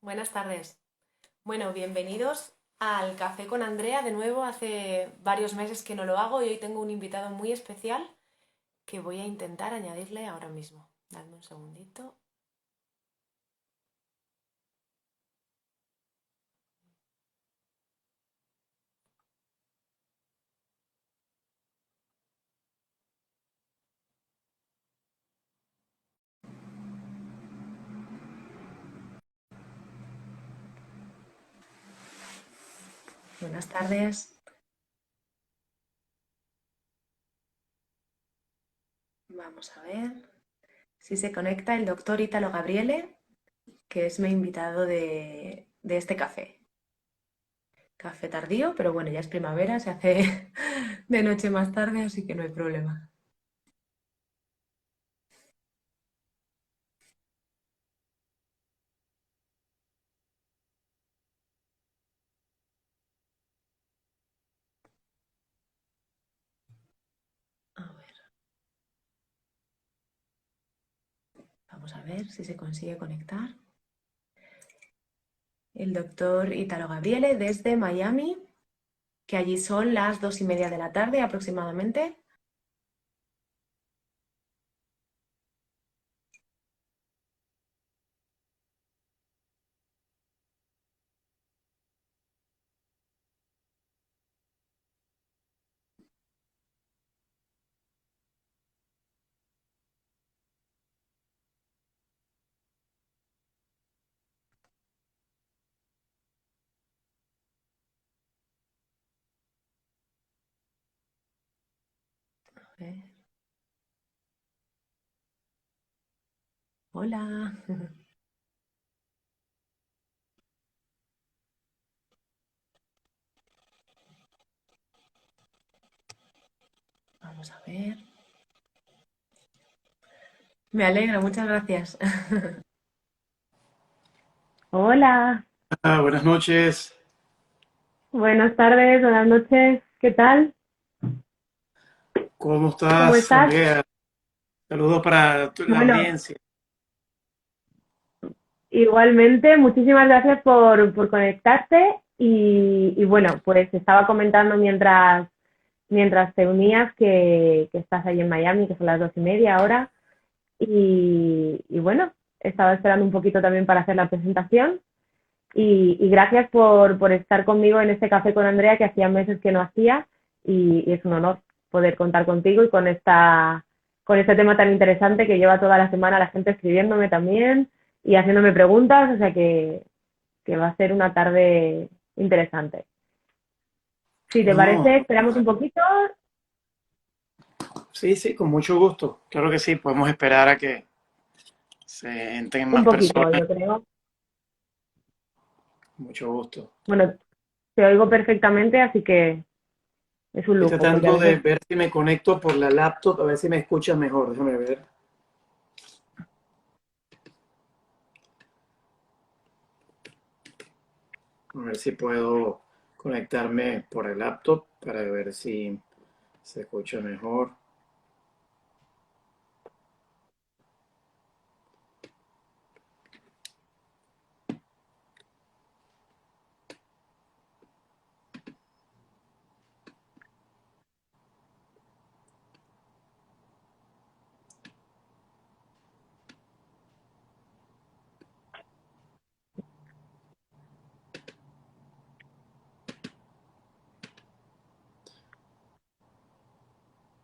Buenas tardes. Bueno, bienvenidos al Café con Andrea. De nuevo, hace varios meses que no lo hago y hoy tengo un invitado muy especial que voy a intentar añadirle ahora mismo. Dadme un segundito. Buenas tardes. Vamos a ver si se conecta el doctor Ítalo Gabriele, que es mi invitado de este café. Café tardío, pero bueno, ya es primavera, se hace de noche más tarde, así que no hay problema. A ver, vamos a ver si se consigue conectar. El doctor Ítalo Gabriele desde Miami, que allí son las 2:30 de la tarde aproximadamente. A ver. Hola. Vamos a ver. Me alegra, muchas gracias. Hola, Buenas noches. buenas tardes, buenas noches, ¿qué tal? ¿Cómo ¿Cómo estás, estás? Andrea? Saludos para la Bueno, audiencia. igualmente, muchísimas gracias por conectarte y bueno, pues estaba comentando mientras te unías que estás ahí en Miami, que son las 2:30 ahora y bueno, estaba esperando un poquito también para hacer la presentación y gracias por estar conmigo en este café con Andrea que hacía meses que no hacía y es un honor poder contar contigo y con este tema tan interesante que lleva toda la semana la gente escribiéndome también y haciéndome preguntas, o sea que va a ser una tarde interesante. Si te No, parece, esperamos un poquito, sí, sí, con mucho gusto. Claro que sí, podemos esperar a que se entren un más poquito, personas. yo creo. Mucho gusto. Bueno, te oigo perfectamente, así que es un Estoy lujo, porque a tratando de veces ver si me conecto por la laptop, a ver si me escuchas mejor. Déjame ver. A ver si puedo conectarme por el laptop para ver si se escucha mejor.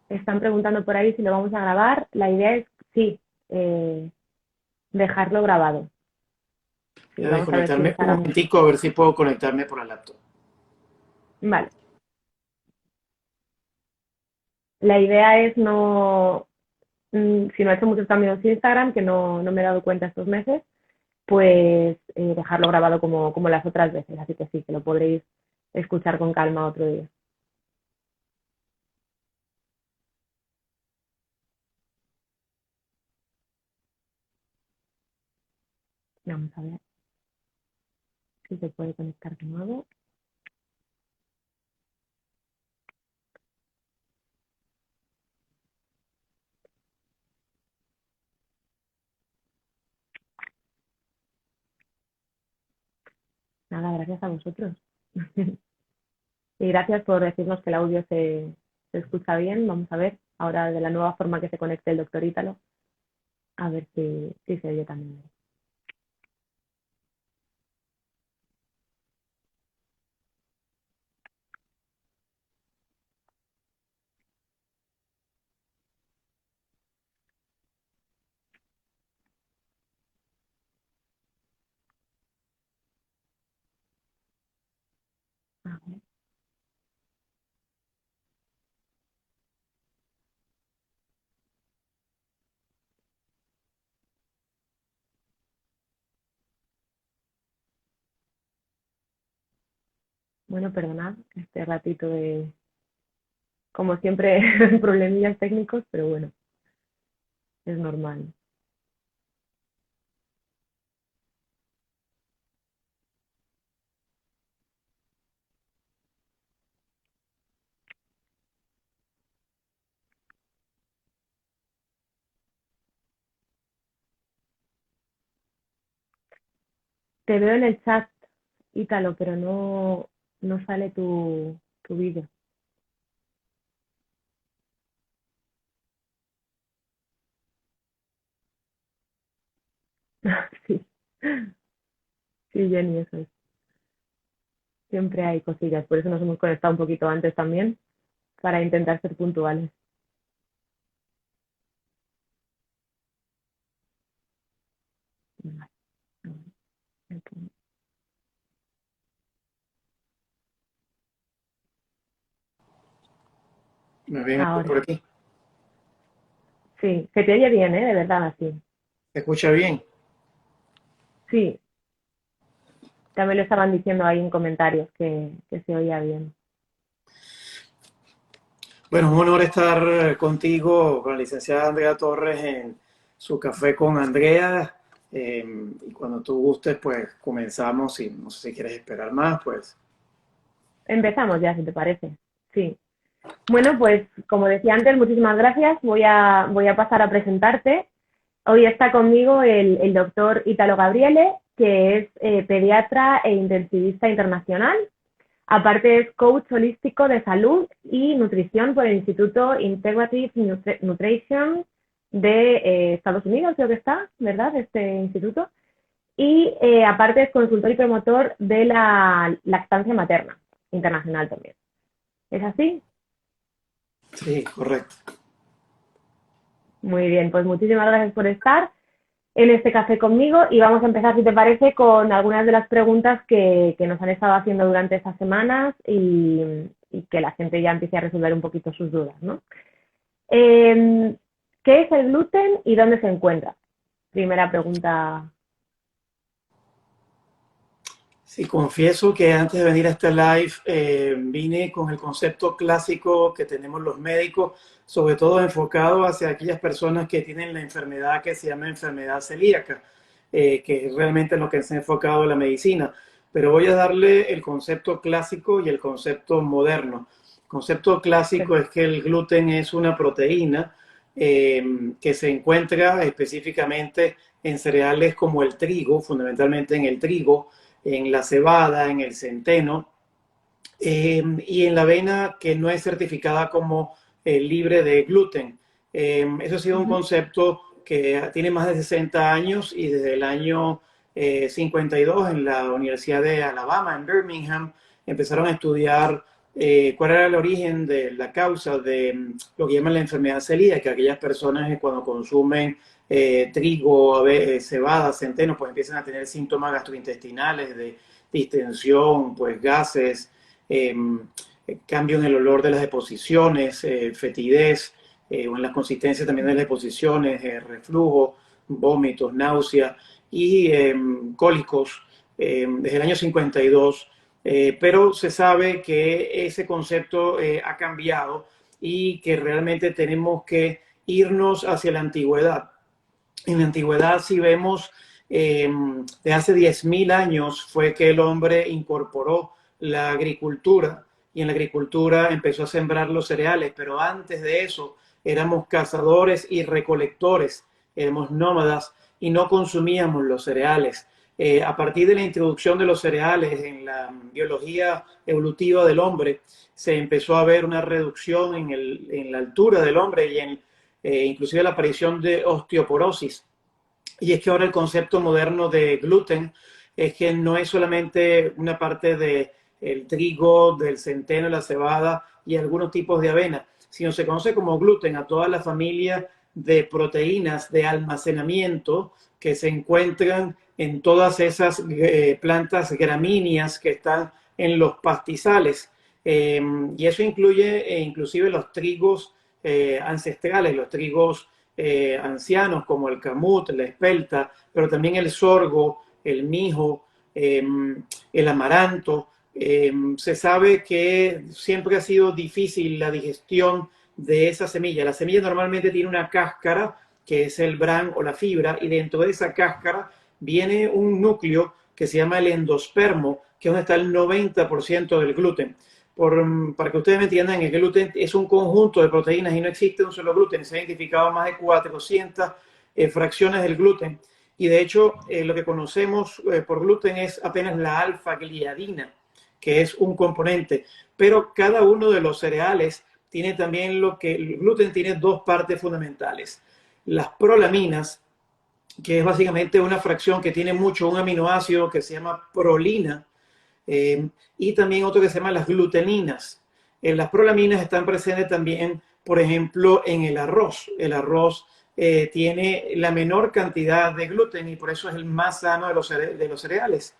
están preguntando por ahí si lo vamos a grabar. La idea es, sí, eh, dejarlo grabado. Sí, Voy a vamos a ver si desconectarme un Instagram. momentico, a ver si puedo conectarme por el laptop. Vale. La idea es no, si no he hecho muchos cambios en Instagram, que no me he dado cuenta estos meses, pues dejarlo grabado como las otras veces. Así que sí, que lo podréis escuchar con calma otro día. Vamos a ver si se puede conectar de nuevo. Nada, gracias a vosotros. Y gracias por decirnos que el audio se escucha bien. Vamos a ver ahora de la nueva forma que se conecte el doctor Ítalo, a ver si se oye también. A ver. Bueno, perdonad este ratito de, como siempre, problemillas técnicos, pero bueno, es normal. Te veo en el chat, Ítalo, pero no sale tu vídeo. Sí, sí, Jenny, eso es. Siempre hay cosillas, por eso nos hemos conectado un poquito antes también, para intentar ser puntuales. Vale, aquí. ¿Me ven por Ahora, aquí? sí, se te oye bien, ¿eh? De verdad, así. ¿Se escucha bien? Sí, también lo estaban diciendo ahí en comentarios que se oía bien. Bueno, un honor estar contigo, con la licenciada Andrea Torres en su café con Andrea. Y cuando tú gustes, pues comenzamos. Y no sé si quieres esperar más, pues. Empezamos ya, si te parece. Sí. Bueno, pues como decía antes, muchísimas gracias. Voy a pasar a presentarte. Hoy está conmigo el doctor Ítalo Gabriele, que es pediatra e intensivista internacional. Aparte es coach holístico de salud y nutrición por el Instituto Integrative Nutrition de Estados Unidos, creo que está, ¿verdad? Este instituto. Y aparte es consultor y promotor de la lactancia materna internacional también. ¿Es así? Sí, correcto. Muy bien, pues muchísimas gracias por estar en este café conmigo y vamos a empezar, si te parece, con algunas de las preguntas que nos han estado haciendo durante estas semanas y que la gente ya empiece a resolver un poquito sus dudas, ¿no? ¿Qué es el gluten y dónde se encuentra? Primera pregunta. Sí, confieso que antes de venir a este live vine con el concepto clásico que tenemos los médicos, sobre todo enfocado hacia aquellas personas que tienen la enfermedad que se llama enfermedad celíaca, que es realmente lo que se ha enfocado en la medicina. Pero voy a darle el concepto clásico y el concepto moderno. El concepto clásico es que el gluten es una proteína que se encuentra específicamente en cereales como el trigo, fundamentalmente en el trigo, en la cebada, en el centeno y en la avena que no es certificada como libre de gluten. Eso ha sido un concepto que tiene más de 60 años y desde el año 52 en la Universidad de Alabama, en Birmingham, empezaron a estudiar cuál era el origen de la causa de lo que llaman la enfermedad celíaca, aquellas personas que cuando consumen trigo, cebada, centeno, pues empiezan a tener síntomas gastrointestinales de distensión, pues gases, eh, cambio en el olor de las deposiciones, fetidez, o en la consistencia también de las deposiciones, reflujo, vómitos, náusea y cólicos desde el año 52. Pero se sabe que ese concepto ha cambiado y que realmente tenemos que irnos hacia la antigüedad. En la antigüedad, si vemos, de hace 10.000 años fue que el hombre incorporó la agricultura y en la agricultura empezó a sembrar los cereales, pero antes de eso éramos cazadores y recolectores, éramos nómadas y no consumíamos los cereales. A partir de la introducción de los cereales en la biología evolutiva del hombre, se empezó a ver una reducción en la altura del hombre y inclusive la aparición de osteoporosis. Y es que ahora el concepto moderno de gluten es que no es solamente una parte del trigo, del centeno, la cebada y algunos tipos de avena, sino se conoce como gluten a toda la familia de proteínas de almacenamiento que se encuentran en todas esas plantas gramíneas que están en los pastizales. Y eso incluye inclusive los trigos ancestrales, los trigos ancianos como el camut, la espelta, pero también el sorgo, el mijo, el amaranto. Se sabe que siempre ha sido difícil la digestión de esa semilla. La semilla normalmente tiene una cáscara, que es el bran o la fibra, y dentro de esa cáscara viene un núcleo que se llama el endospermo, que es donde está el 90% del gluten. Para que ustedes me entiendan, el gluten es un conjunto de proteínas y no existe un solo gluten. Se han identificado más de 400 fracciones del gluten. Y de hecho, lo que conocemos por gluten es apenas la alfa-gliadina, que es un componente. Pero cada uno de los cereales tiene también el gluten tiene dos partes fundamentales. Las prolaminas, que es básicamente una fracción que tiene mucho un aminoácido que se llama prolina, y también otro que se llama las gluteninas. Las prolaminas están presentes también, por ejemplo, en el arroz. El arroz tiene la menor cantidad de gluten y por eso es el más sano de los cereales.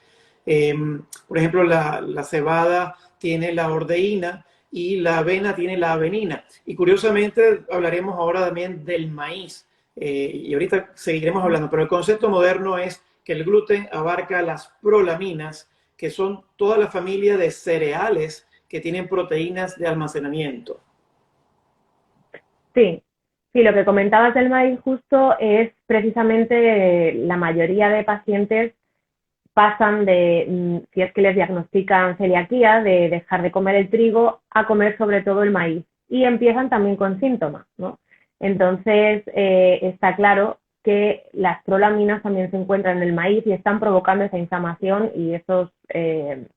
Por ejemplo, la cebada tiene la ordeína y la avena tiene la avenina. Y curiosamente hablaremos ahora también del maíz. Y ahorita seguiremos hablando, pero el concepto moderno es que el gluten abarca las prolaminas, que son toda la familia de cereales que tienen proteínas de almacenamiento. Sí, sí, lo que comentabas del maíz justo es precisamente la mayoría de pacientes pasan de, si es que les diagnostican celiaquía, de dejar de comer el trigo a comer sobre todo el maíz. Y empiezan también con síntomas, ¿no? Entonces, está claro que las prolaminas también se encuentran en el maíz y están provocando esa inflamación y esos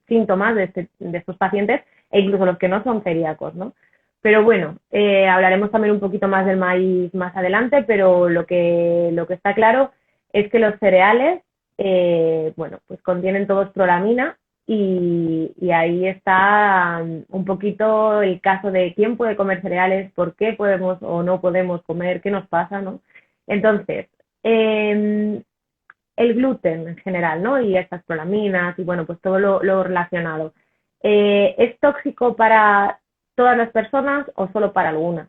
síntomas de estos pacientes, e incluso los que no son celíacos, ¿no? Pero bueno, hablaremos también un poquito más del maíz más adelante, pero lo que está claro es que los cereales, bueno, pues contienen todos prolamina y ahí está un poquito el caso de quién puede comer cereales, por qué podemos o no podemos comer, qué nos pasa, ¿no? Entonces, el gluten en general, ¿no? Y estas prolaminas y bueno, pues todo lo relacionado. ¿Es tóxico para todas las personas o solo para algunas?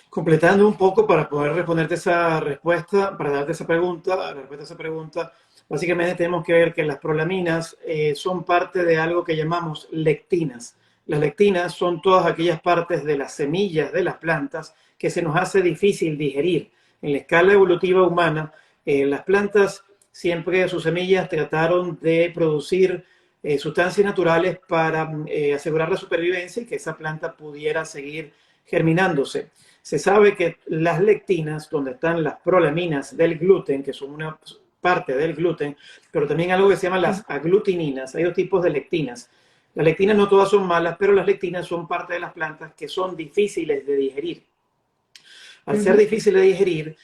Completando un poco para poder responderte esa respuesta, para darte esa pregunta, la respuesta a esa pregunta, básicamente tenemos que ver que las prolaminas son parte de algo que llamamos lectinas. Las lectinas son todas aquellas partes de las semillas de las plantas que se nos hace difícil digerir. En la escala evolutiva humana, las plantas siempre sus semillas trataron de producir sustancias naturales para asegurar la supervivencia y que esa planta pudiera seguir germinándose. Se sabe que las lectinas, donde están las prolaminas del gluten, que son una parte del gluten, pero también algo que se llama las aglutininas, hay dos tipos de lectinas. Las lectinas no todas son malas, pero las lectinas son parte de las plantas que son difíciles de digerir. Al ser difíciles de digerir,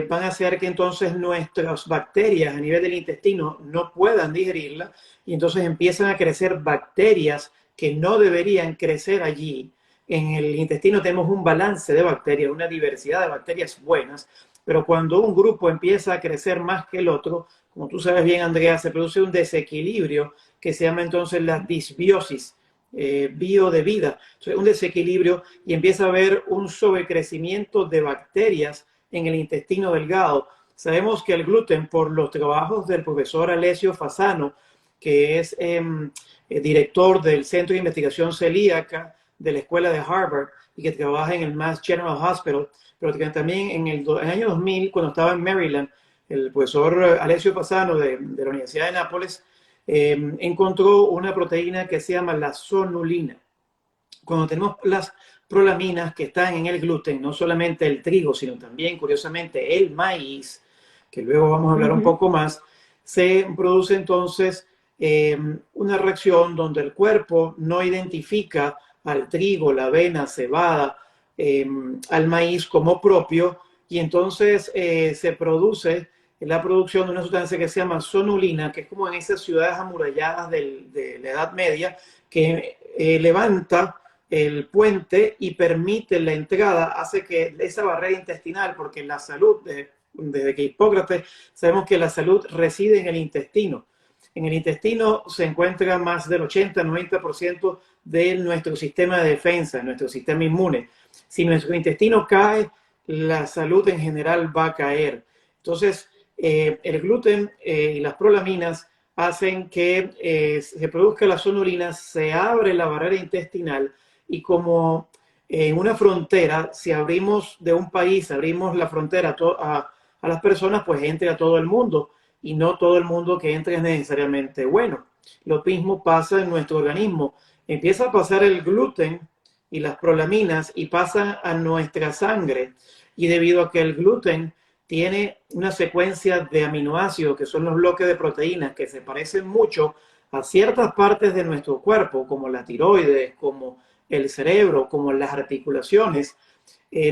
van a hacer que entonces nuestras bacterias a nivel del intestino no puedan digerirla y entonces empiezan a crecer bacterias que no deberían crecer allí. En el intestino tenemos un balance de bacterias, una diversidad de bacterias buenas, pero cuando un grupo empieza a crecer más que el otro, como tú sabes bien, Andrea, se produce un desequilibrio que se llama entonces la disbiosis, bio de vida. Entonces, un desequilibrio y empieza a haber un sobrecrecimiento de bacterias en el intestino delgado. Sabemos que el gluten, por los trabajos del profesor Alessio Fasano, que es director del Centro de Investigación Celíaca de la Escuela de Harvard y que trabaja en el Mass General Hospital, pero que también en el año 2000, cuando estaba en Maryland, el profesor Alessio Fasano de la Universidad de Nápoles encontró una proteína que se llama la sonulina. Cuando tenemos las prolaminas que están en el gluten, no solamente el trigo, sino también, curiosamente, el maíz, que luego vamos a hablar un poco más, se produce entonces una reacción donde el cuerpo no identifica al trigo, la avena, cebada, al maíz como propio, y entonces se produce la producción de una sustancia que se llama sonulina, que es como en esas ciudades amuralladas de la Edad Media, que levanta el puente y permite la entrada, hace que esa barrera intestinal, porque la salud, desde que Hipócrates, sabemos que la salud reside en el intestino. En el intestino se encuentra más del 80-90% de nuestro sistema de defensa, nuestro sistema inmune. Si nuestro intestino cae, la salud en general va a caer. Entonces, el gluten y las prolaminas hacen que se produzca la sonulina, se abre la barrera intestinal y como en una frontera, si abrimos de un país, abrimos la frontera a las personas, pues entre a todo el mundo y no todo el mundo que entre es necesariamente bueno. Lo mismo pasa en nuestro organismo. Empieza a pasar el gluten y las prolaminas y pasa a nuestra sangre. Y debido a que el gluten tiene una secuencia de aminoácidos, que son los bloques de proteínas, que se parecen mucho a ciertas partes de nuestro cuerpo, como la tiroides, como el cerebro, como las articulaciones,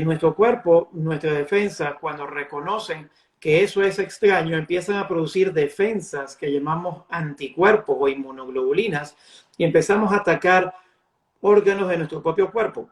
nuestro cuerpo, nuestra defensa, cuando reconocen que eso es extraño, empiezan a producir defensas que llamamos anticuerpos o inmunoglobulinas y empezamos a atacar órganos de nuestro propio cuerpo.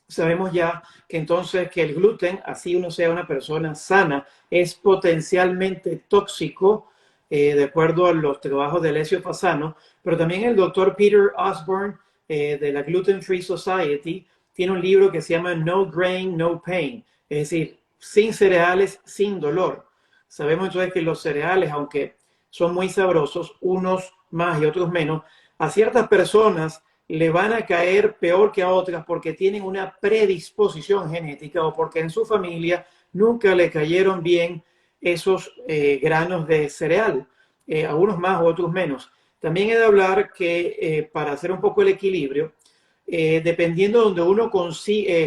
Sabemos ya que entonces que el gluten, así uno sea una persona sana, es potencialmente tóxico, de acuerdo a los trabajos de Alessio Fasano, pero también el doctor Peter Osborne de la Gluten Free Society tiene un libro que se llama No Grain, No Pain, es decir, sin cereales, sin dolor. Sabemos entonces que los cereales, aunque son muy sabrosos, unos más y otros menos, a ciertas personas le van a caer peor que a otras porque tienen una predisposición genética o porque en su familia nunca le cayeron bien esos granos de cereal, a unos más o otros menos. También he de hablar que para hacer un poco el equilibrio, dependiendo de donde uno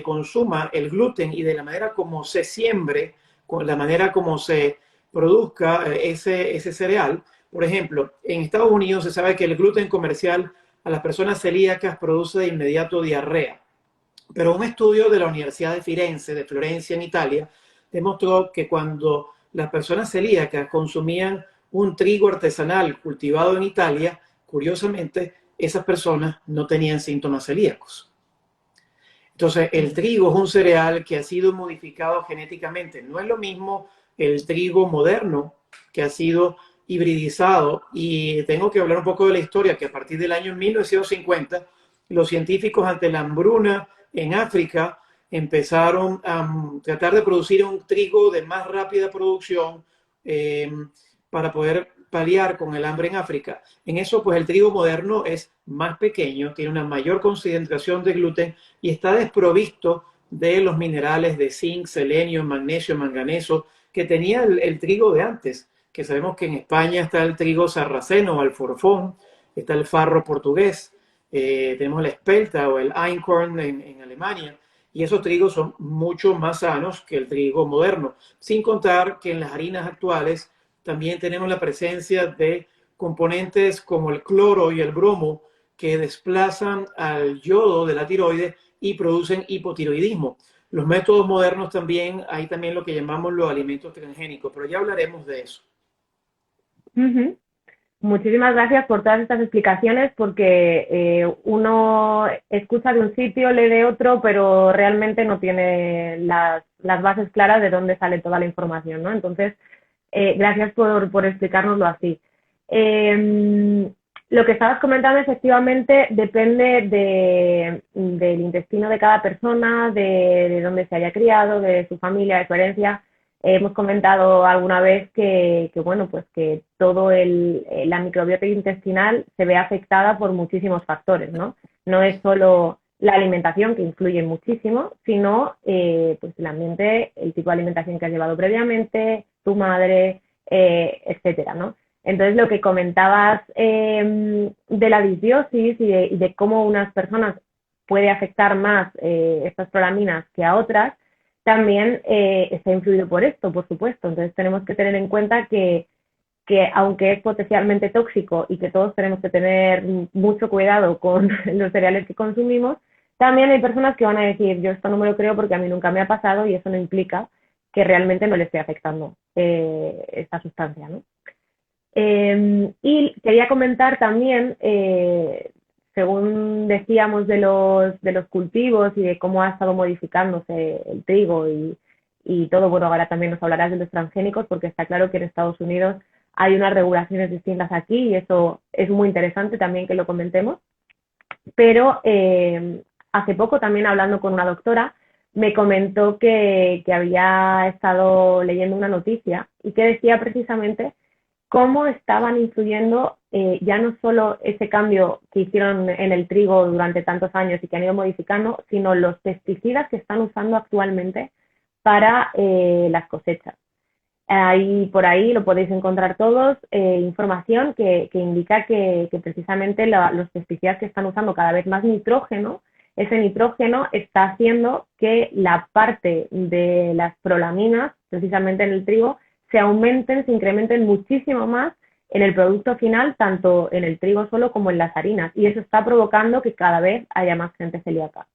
consuma el gluten y de la manera como se siembre, con la manera como se produzca ese cereal, por ejemplo, en Estados Unidos se sabe que el gluten comercial a las personas celíacas produce de inmediato diarrea. Pero un estudio de la Universidad de Firenze, de Florencia, en Italia, demostró que cuando las personas celíacas consumían un trigo artesanal cultivado en Italia, curiosamente, esas personas no tenían síntomas celíacos. Entonces, el trigo es un cereal que ha sido modificado genéticamente. No es lo mismo el trigo moderno que ha sido hibridizado. Y tengo que hablar un poco de la historia, que a partir del año 1950, los científicos ante la hambruna en África empezaron a tratar de producir un trigo de más rápida producción para poder paliar con el hambre en África. En eso, pues el trigo moderno es más pequeño, tiene una mayor concentración de gluten y está desprovisto de los minerales de zinc, selenio, magnesio, manganeso que tenía el trigo de antes, que sabemos que en España está el trigo sarraceno o alforfón, está el farro portugués, tenemos la espelta o el einkorn en Alemania, y esos trigos son mucho más sanos que el trigo moderno, sin contar que en las harinas actuales también tenemos la presencia de componentes como el cloro y el bromo que desplazan al yodo de la tiroides y producen hipotiroidismo. Los métodos modernos también, hay también lo que llamamos los alimentos transgénicos, pero ya hablaremos de eso. Muchísimas gracias por todas estas explicaciones porque uno escucha de un sitio, lee de otro, pero realmente no tiene las bases claras de dónde sale toda la información, ¿no? Entonces, gracias por explicárnoslo así. Lo que estabas comentando efectivamente depende del intestino de cada persona, de dónde se haya criado, de su familia, de su herencia. Hemos comentado alguna vez que bueno, pues que todo la microbiota intestinal se ve afectada por muchísimos factores, ¿no? No es solo la alimentación, que influye muchísimo, sino pues el ambiente, el tipo de alimentación que has llevado previamente, tu madre, etcétera, ¿no? Entonces, lo que comentabas de la disbiosis y de cómo unas personas puede afectar más estas prolaminas que a otras, también está influido por esto, por supuesto. Entonces, tenemos que tener en cuenta que que aunque es potencialmente tóxico y que todos tenemos que tener mucho cuidado con los cereales que consumimos, también hay personas que van a decir, yo esto no me lo creo porque a mí nunca me ha pasado y eso no implica que realmente no le esté afectando esta sustancia, ¿no? Y quería comentar también, según decíamos de los cultivos y de cómo ha estado modificándose el trigo y todo, bueno, ahora también nos hablarás de los transgénicos, porque está claro que en Estados Unidos hay unas regulaciones distintas aquí y eso es muy interesante también que lo comentemos. Pero hace poco también hablando con una doctora, me comentó que había estado leyendo una noticia y que decía precisamente cómo estaban influyendo ya no solo ese cambio que hicieron en el trigo durante tantos años y que han ido modificando, sino los pesticidas que están usando actualmente para las cosechas. Ahí, por ahí lo podéis encontrar todos, información que indica que precisamente los pesticidas que están usando cada vez más nitrógeno, ese nitrógeno está haciendo que la parte de las prolaminas, precisamente en el trigo, se aumenten, se incrementen muchísimo más en el producto final, tanto en el trigo solo como en las harinas. Y eso está provocando que cada vez haya más gente celíaca.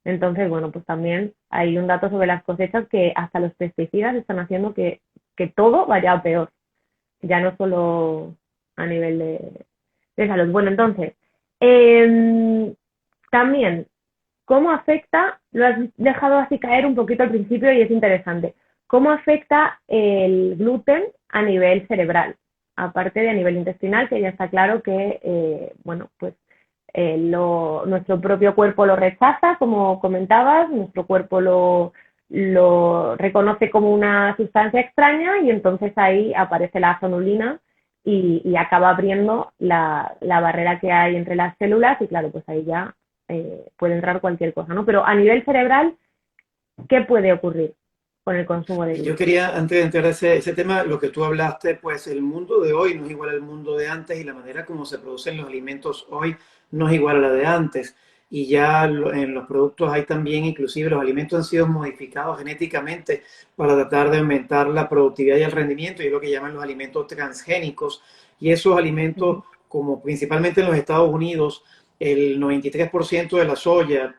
Entonces, bueno, pues también hay un dato sobre las cosechas que hasta los pesticidas están haciendo que todo vaya a peor, ya no solo a nivel de salud. Bueno, entonces, también, ¿cómo afecta? Lo has dejado así caer un poquito al principio y es interesante. ¿Cómo afecta el gluten a nivel cerebral? Aparte de a nivel intestinal, que ya está claro que, bueno, pues nuestro propio cuerpo lo rechaza, como comentabas, nuestro cuerpo lo reconoce como una sustancia extraña y entonces ahí aparece la zonulina y acaba abriendo la barrera que hay entre las células y claro, pues ahí ya puede entrar cualquier cosa, ¿no? Pero a nivel cerebral, ¿qué puede ocurrir con el consumo de Yo gluten? quería, antes de entrar a ese tema, lo que tú hablaste, pues el mundo de hoy no es igual al mundo de antes y la manera como se producen los alimentos hoy no es igual a la de antes. Y ya en los productos hay también, inclusive los alimentos han sido modificados genéticamente para tratar de aumentar la productividad y el rendimiento, y es lo que llaman los alimentos transgénicos. Y esos alimentos, como principalmente en los Estados Unidos, el 93% de la soya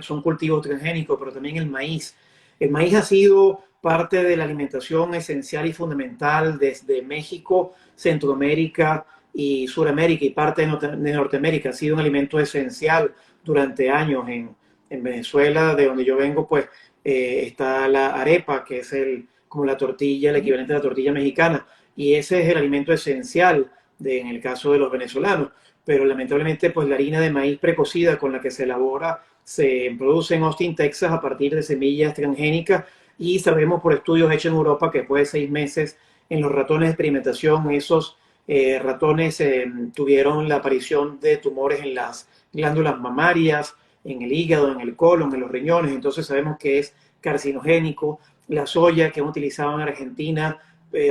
son cultivos transgénicos, pero también el maíz. El maíz ha sido parte de la alimentación esencial y fundamental desde México, Centroamérica y Suramérica y parte de Norteamérica. Ha sido un alimento esencial durante años. En Venezuela, de donde yo vengo, pues está la arepa, que es como la tortilla, el equivalente a la tortilla mexicana. Y ese es el alimento esencial en el caso de los venezolanos. Pero lamentablemente, pues la harina de maíz precocida con la que se elabora se produce en Austin, Texas, a partir de semillas transgénicas y sabemos por estudios hechos en Europa que después de 6 meses en los ratones de experimentación, esos ratones tuvieron la aparición de tumores en las glándulas mamarias, en el hígado, en el colon, en los riñones, entonces sabemos que es carcinogénico. La soya que han utilizado en Argentina,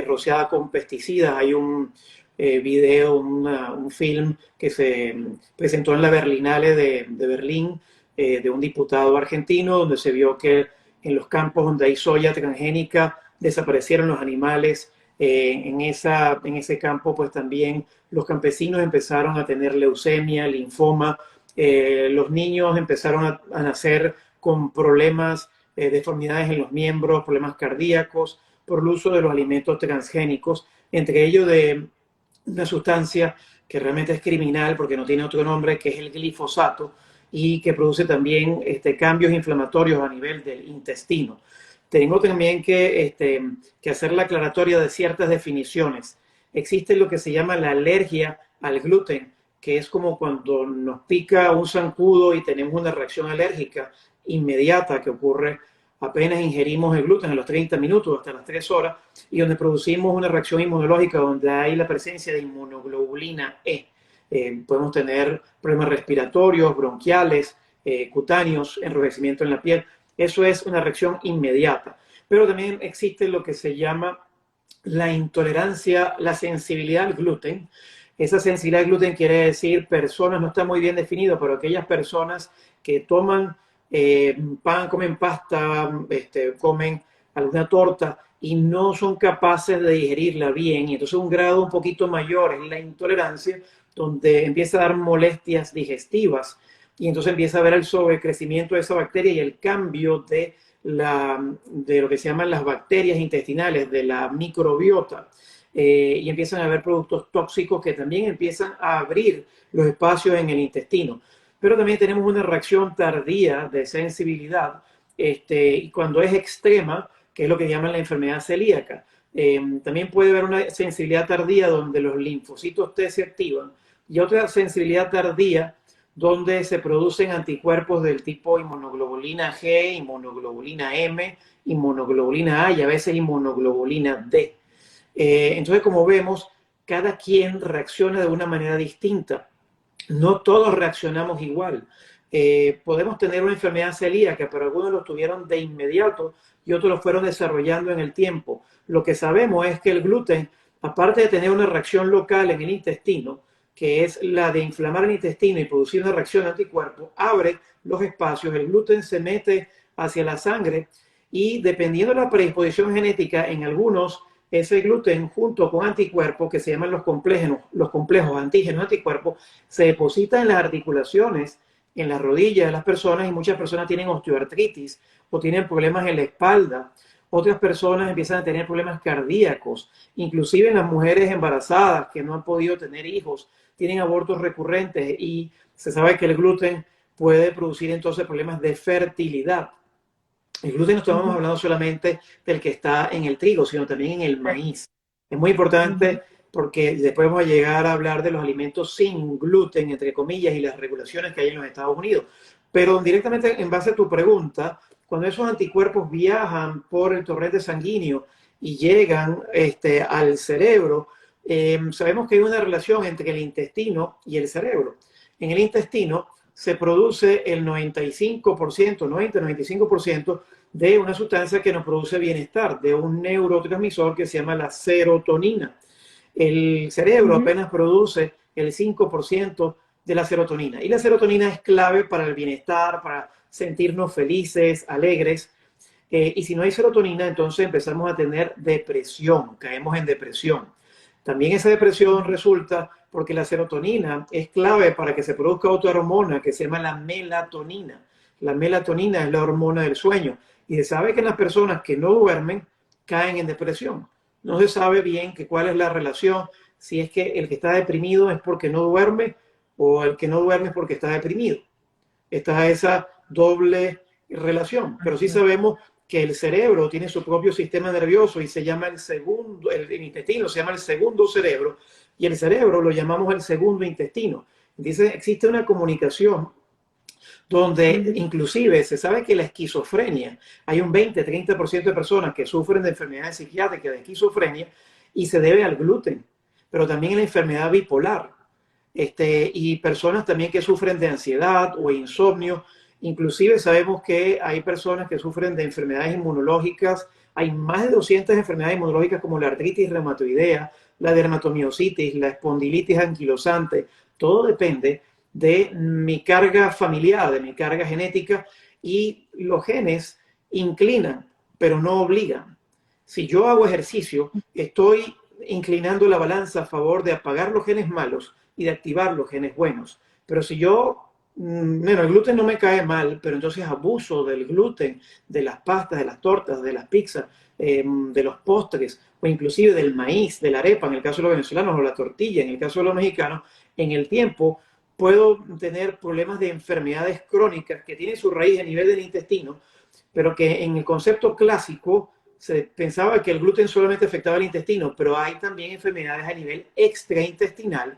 rociada con pesticidas, hay un video, un film que se presentó en la Berlinale de Berlín, de un diputado argentino, donde se vio que en los campos donde hay soya transgénica desaparecieron los animales. En ese campo, pues también los campesinos empezaron a tener leucemia, linfoma, los niños empezaron a nacer con problemas, deformidades en los miembros, problemas cardíacos, por el uso de los alimentos transgénicos, entre ellos de una sustancia que realmente es criminal porque no tiene otro nombre, que es el glifosato, y que produce también cambios inflamatorios a nivel del intestino. Tengo también que hacer la aclaratoria de ciertas definiciones. Existe lo que se llama la alergia al gluten, que es como cuando nos pica un zancudo y tenemos una reacción alérgica inmediata que ocurre apenas ingerimos el gluten a los 30 minutos hasta las 3 horas y donde producimos una reacción inmunológica donde hay la presencia de inmunoglobulina E. Podemos tener problemas respiratorios, bronquiales, cutáneos, enrojecimiento en la piel. Eso es una reacción inmediata. Pero también existe lo que se llama la intolerancia, la sensibilidad al gluten. Esa sensibilidad al gluten quiere decir personas, no está muy bien definido, pero aquellas personas que toman pan, comen pasta, comen alguna torta y no son capaces de digerirla bien. Y entonces un grado un poquito mayor es la intolerancia, donde empieza a dar molestias digestivas y entonces empieza a haber el sobrecrecimiento de esa bacteria y el cambio de lo que se llaman las bacterias intestinales, de la microbiota. Y empiezan a haber productos tóxicos que también empiezan a abrir los espacios en el intestino. Pero también tenemos una reacción tardía de sensibilidad, y cuando es extrema, que es lo que llaman la enfermedad celíaca. También puede haber una sensibilidad tardía donde los linfocitos T se activan y otra sensibilidad tardía donde se producen anticuerpos del tipo inmunoglobulina G, inmunoglobulina M, inmunoglobulina A y a veces inmunoglobulina D. Entonces, como vemos, cada quien reacciona de una manera distinta. No todos reaccionamos igual. Podemos tener una enfermedad celíaca, pero algunos lo tuvieron de inmediato y otros lo fueron desarrollando en el tiempo. Lo que sabemos es que el gluten, aparte de tener una reacción local en el intestino, que es la de inflamar el intestino y producir una reacción de anticuerpo, abre los espacios, el gluten se mete hacia la sangre y dependiendo de la predisposición genética, en algunos ese gluten junto con anticuerpos que se llaman los complejos antígenos anticuerpos, se deposita en las articulaciones, en las rodillas de las personas y muchas personas tienen osteoartritis o tienen problemas en la espalda. Otras personas empiezan a tener problemas cardíacos, inclusive en las mujeres embarazadas que no han podido tener hijos, tienen abortos recurrentes y se sabe que el gluten puede producir entonces problemas de fertilidad. El gluten no estamos hablando solamente del que está en el trigo, sino también en el maíz. Es muy importante porque después vamos a llegar a hablar de los alimentos sin gluten, entre comillas, y las regulaciones que hay en los Estados Unidos. Pero directamente en base a tu pregunta, cuando esos anticuerpos viajan por el torrente sanguíneo y llegan al cerebro, sabemos que hay una relación entre el intestino y el cerebro. En el intestino se produce el 95%, 90-95% de una sustancia que nos produce bienestar, de un neurotransmisor que se llama la serotonina. El cerebro apenas produce el 5% de la serotonina. Y la serotonina es clave para el bienestar, para sentirnos felices, alegres. Y si no hay serotonina, entonces empezamos a tener depresión, caemos en depresión. También esa depresión resulta porque la serotonina es clave para que se produzca otra hormona que se llama la melatonina. La melatonina es la hormona del sueño. Y se sabe que las personas que no duermen caen en depresión. No se sabe bien cuál es la relación, si es que el que está deprimido es porque no duerme o el que no duerme es porque está deprimido. Está esa doble relación, pero sí sabemos que el cerebro tiene su propio sistema nervioso y se llama el intestino se llama el segundo cerebro y el cerebro lo llamamos el segundo intestino. Dice, existe una comunicación donde inclusive se sabe que la esquizofrenia, hay un 20-30% de personas que sufren de enfermedades psiquiátricas de esquizofrenia y se debe al gluten, pero también la enfermedad bipolar, y personas también que sufren de ansiedad o insomnio. Inclusive sabemos que hay personas que sufren de enfermedades inmunológicas. Hay más de 200 enfermedades inmunológicas como la artritis reumatoidea, la dermatomiositis, la espondilitis anquilosante. Todo depende de mi carga familiar, de mi carga genética, y los genes inclinan, pero no obligan. Si yo hago ejercicio, estoy inclinando la balanza a favor de apagar los genes malos y de activar los genes buenos. Pero si yo, bueno, el gluten no me cae mal, pero entonces abuso del gluten, de las pastas, de las tortas, de las pizzas, de los postres, o inclusive del maíz, de la arepa, en el caso de los venezolanos, o la tortilla, en el caso de los mexicanos, en el tiempo puedo tener problemas de enfermedades crónicas que tienen su raíz a nivel del intestino, pero que en el concepto clásico se pensaba que el gluten solamente afectaba el intestino, pero hay también enfermedades a nivel extraintestinal,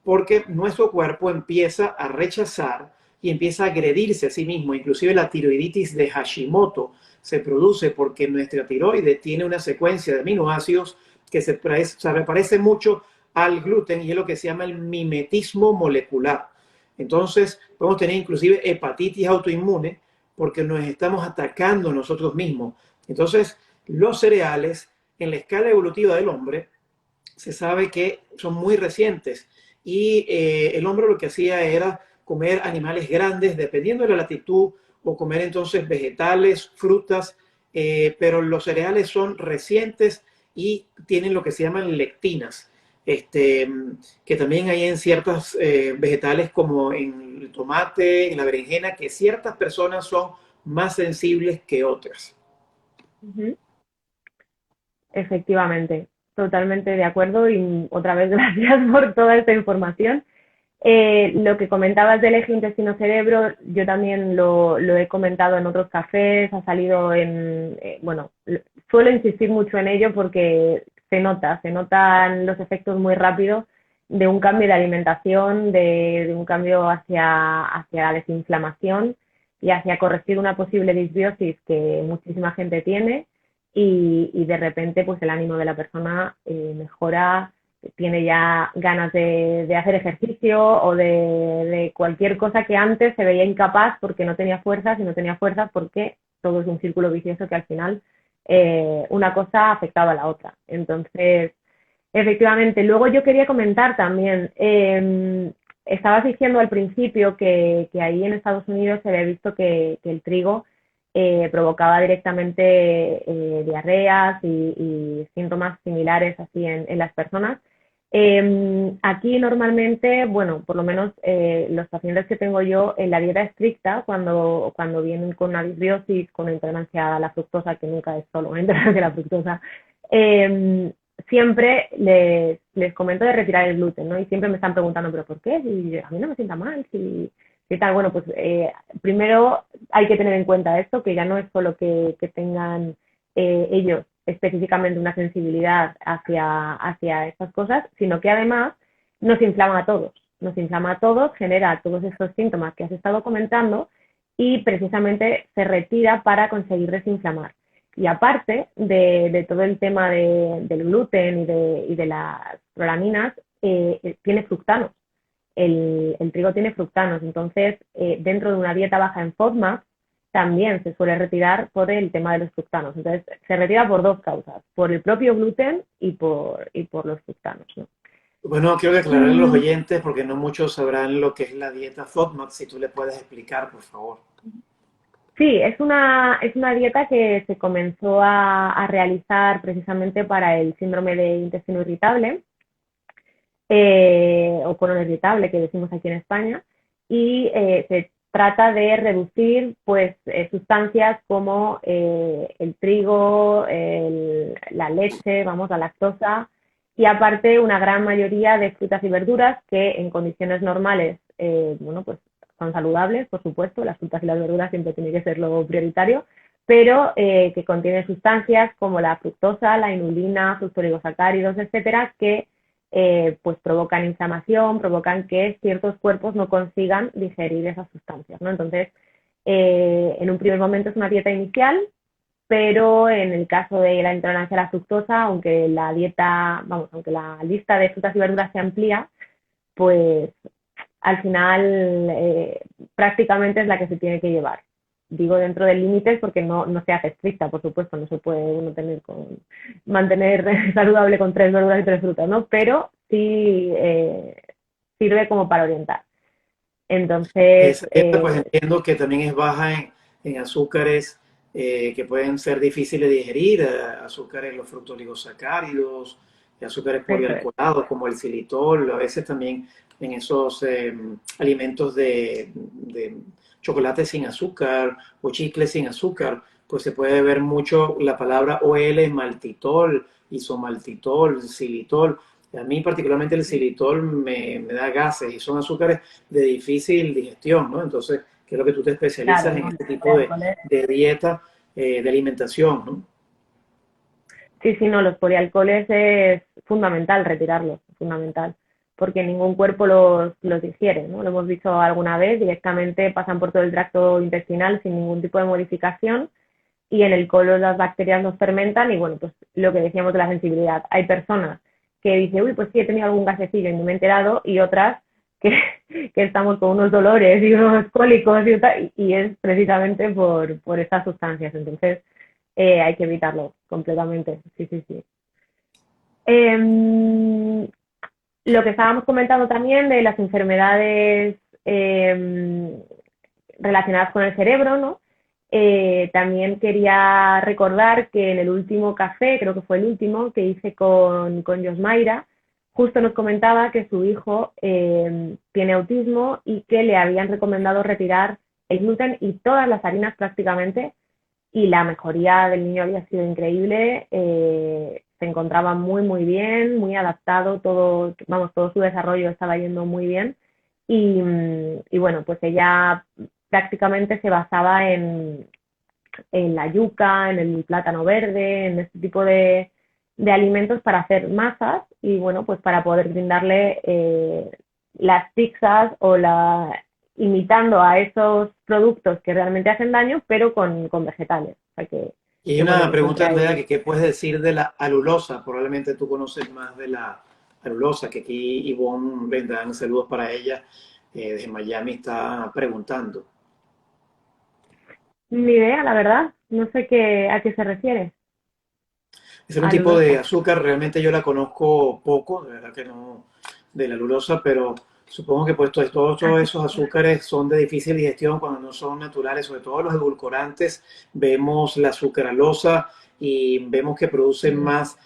porque nuestro cuerpo empieza a rechazar y empieza a agredirse a sí mismo. Inclusive la tiroiditis de Hashimoto se produce porque nuestra tiroides tiene una secuencia de aminoácidos que se parece mucho al gluten y es lo que se llama el mimetismo molecular. Entonces podemos tener inclusive hepatitis autoinmune porque nos estamos atacando nosotros mismos. Entonces los cereales en la escala evolutiva del hombre se sabe que son muy recientes y el hombre lo que hacía era comer animales grandes dependiendo de la latitud o comer entonces vegetales, frutas pero los cereales son recientes y tienen lo que se llaman lectinas, que también hay en ciertos vegetales como en el tomate, en la berenjena, que ciertas personas son más sensibles que otras. Ujú. Efectivamente, totalmente de acuerdo y otra vez gracias por toda esta información. Lo que comentabas del eje intestino-cerebro, yo también lo he comentado en otros cafés, ha salido en, bueno, suelo insistir mucho en ello porque se notan los efectos muy rápidos de un cambio de alimentación, de un cambio hacia la desinflamación y hacia corregir una posible disbiosis que muchísima gente tiene y de repente pues el ánimo de la persona mejora, tiene ya ganas de hacer ejercicio o de cualquier cosa que antes se veía incapaz porque no tenía fuerzas y no tenía fuerzas porque todo es un círculo vicioso que al final una cosa afectaba a la otra. Entonces, efectivamente, luego yo quería comentar también, estabas diciendo al principio que ahí en Estados Unidos se había visto que el trigo provocaba directamente diarreas y síntomas similares así en las personas. Aquí normalmente, bueno, por lo menos los pacientes que tengo yo en la dieta estricta, cuando vienen con una disbiosis, con una intolerancia a la fructosa, que nunca es solo una intolerancia a la fructosa, eh, siempre les comento de retirar el gluten, ¿no? Y siempre me están preguntando, ¿pero por qué? Si a mí no me sienta mal, si tal. Bueno, pues primero hay que tener en cuenta esto, que ya no es solo que tengan ellos específicamente una sensibilidad hacia estas cosas, sino que además nos inflama a todos. Nos inflama a todos, genera todos estos síntomas que has estado comentando y precisamente se retira para conseguir desinflamar. Y aparte de todo el tema del gluten y de las prolaminas, tiene fructanos. El trigo tiene fructanos, entonces dentro de una dieta baja en FODMAP también se suele retirar por el tema de los fructanos. Entonces se retira por dos causas, por el propio gluten y por los fructanos, ¿no? Bueno, quiero aclararle a los Y oyentes porque no muchos sabrán lo que es la dieta FODMAP, si tú le puedes explicar, por favor. sí, es una dieta que se comenzó a realizar precisamente para el síndrome de intestino irritable o colon irritable que decimos aquí en España, y se trata de reducir pues sustancias como el trigo, la leche, vamos, la lactosa, y aparte una gran mayoría de frutas y verduras que en condiciones normales, bueno, pues son saludables, por supuesto, las frutas y las verduras siempre tiene que ser lo prioritario, pero que contienen sustancias como la fructosa, la inulina, fructoligosacáridos, etcétera, que pues provocan inflamación, provocan que ciertos cuerpos no consigan digerir esas sustancias, ¿no? Entonces, en un primer momento es una dieta inicial, pero en el caso de la intolerancia a la fructosa, aunque la dieta, vamos, aunque la lista de frutas y verduras se amplía, pues al final prácticamente es la que se tiene que llevar. Digo dentro del límite porque no se hace estricta, por supuesto, no se puede uno mantener saludable con tres verduras y tres frutas, ¿no? Pero sí sirve como para orientar. Entonces, Esa dieta, pues entiendo que también es baja en azúcares que pueden ser difíciles de digerir, azúcares, los fructoligosacáridos, azúcares eso es. polialcoholados como el xilitol, a veces también en esos alimentos de chocolate sin azúcar o chicles sin azúcar, pues se puede ver mucho la palabra OL, maltitol, isomaltitol, xilitol. A mí particularmente el xilitol me da gases y son azúcares de difícil digestión, ¿no? Entonces, ¿qué es lo que tú te Claro, especializas en ¿no? este tipo de dieta, de alimentación, ¿no? Sí, sí, no, los polialcoholes es fundamental retirarlos, fundamental, porque ningún cuerpo los digiere, ¿no? Lo hemos visto alguna vez, directamente pasan por todo el tracto intestinal sin ningún tipo de modificación y en el colon las bacterias los fermentan y bueno, pues lo que decíamos de la sensibilidad. Hay personas que dicen, uy, pues sí, he tenido algún gasecillo y no me he enterado, y otras que, que estamos con unos dolores y unos cólicos y es precisamente por estas sustancias. Entonces, hay que evitarlo completamente. Sí, sí, sí. Lo que estábamos comentando también de las enfermedades relacionadas con el cerebro, ¿no? También quería recordar que en el último café, creo que fue el último, que hice con Yosmaira, justo nos comentaba que su hijo tiene autismo y que le habían recomendado retirar el gluten y todas las harinas prácticamente, y la mejoría del niño había sido increíble, se encontraba muy, muy bien, muy adaptado, todo, vamos, todo su desarrollo estaba yendo muy bien. Y bueno, pues ella prácticamente se basaba en la yuca, en el plátano verde, en este tipo de alimentos para hacer masas y bueno, pues para poder brindarle las pizzas o imitando a esos productos que realmente hacen daño, pero con vegetales. O sea Y hay que bueno, una que siempre pregunta, Andrea, hay... que qué puedes decir de la alulosa. Probablemente tú conoces más de la alulosa, que aquí Ivonne vendrán saludos para ella, desde Miami está preguntando. Ni idea, la verdad. No sé a qué se refiere. Es un tipo de Alulosa. azúcar, realmente yo la conozco poco, de verdad que no, de la alulosa, pero supongo que pues todos esos azúcares son de difícil digestión cuando no son naturales, sobre todo los edulcorantes. Vemos la sucralosa y vemos que producen Mm, más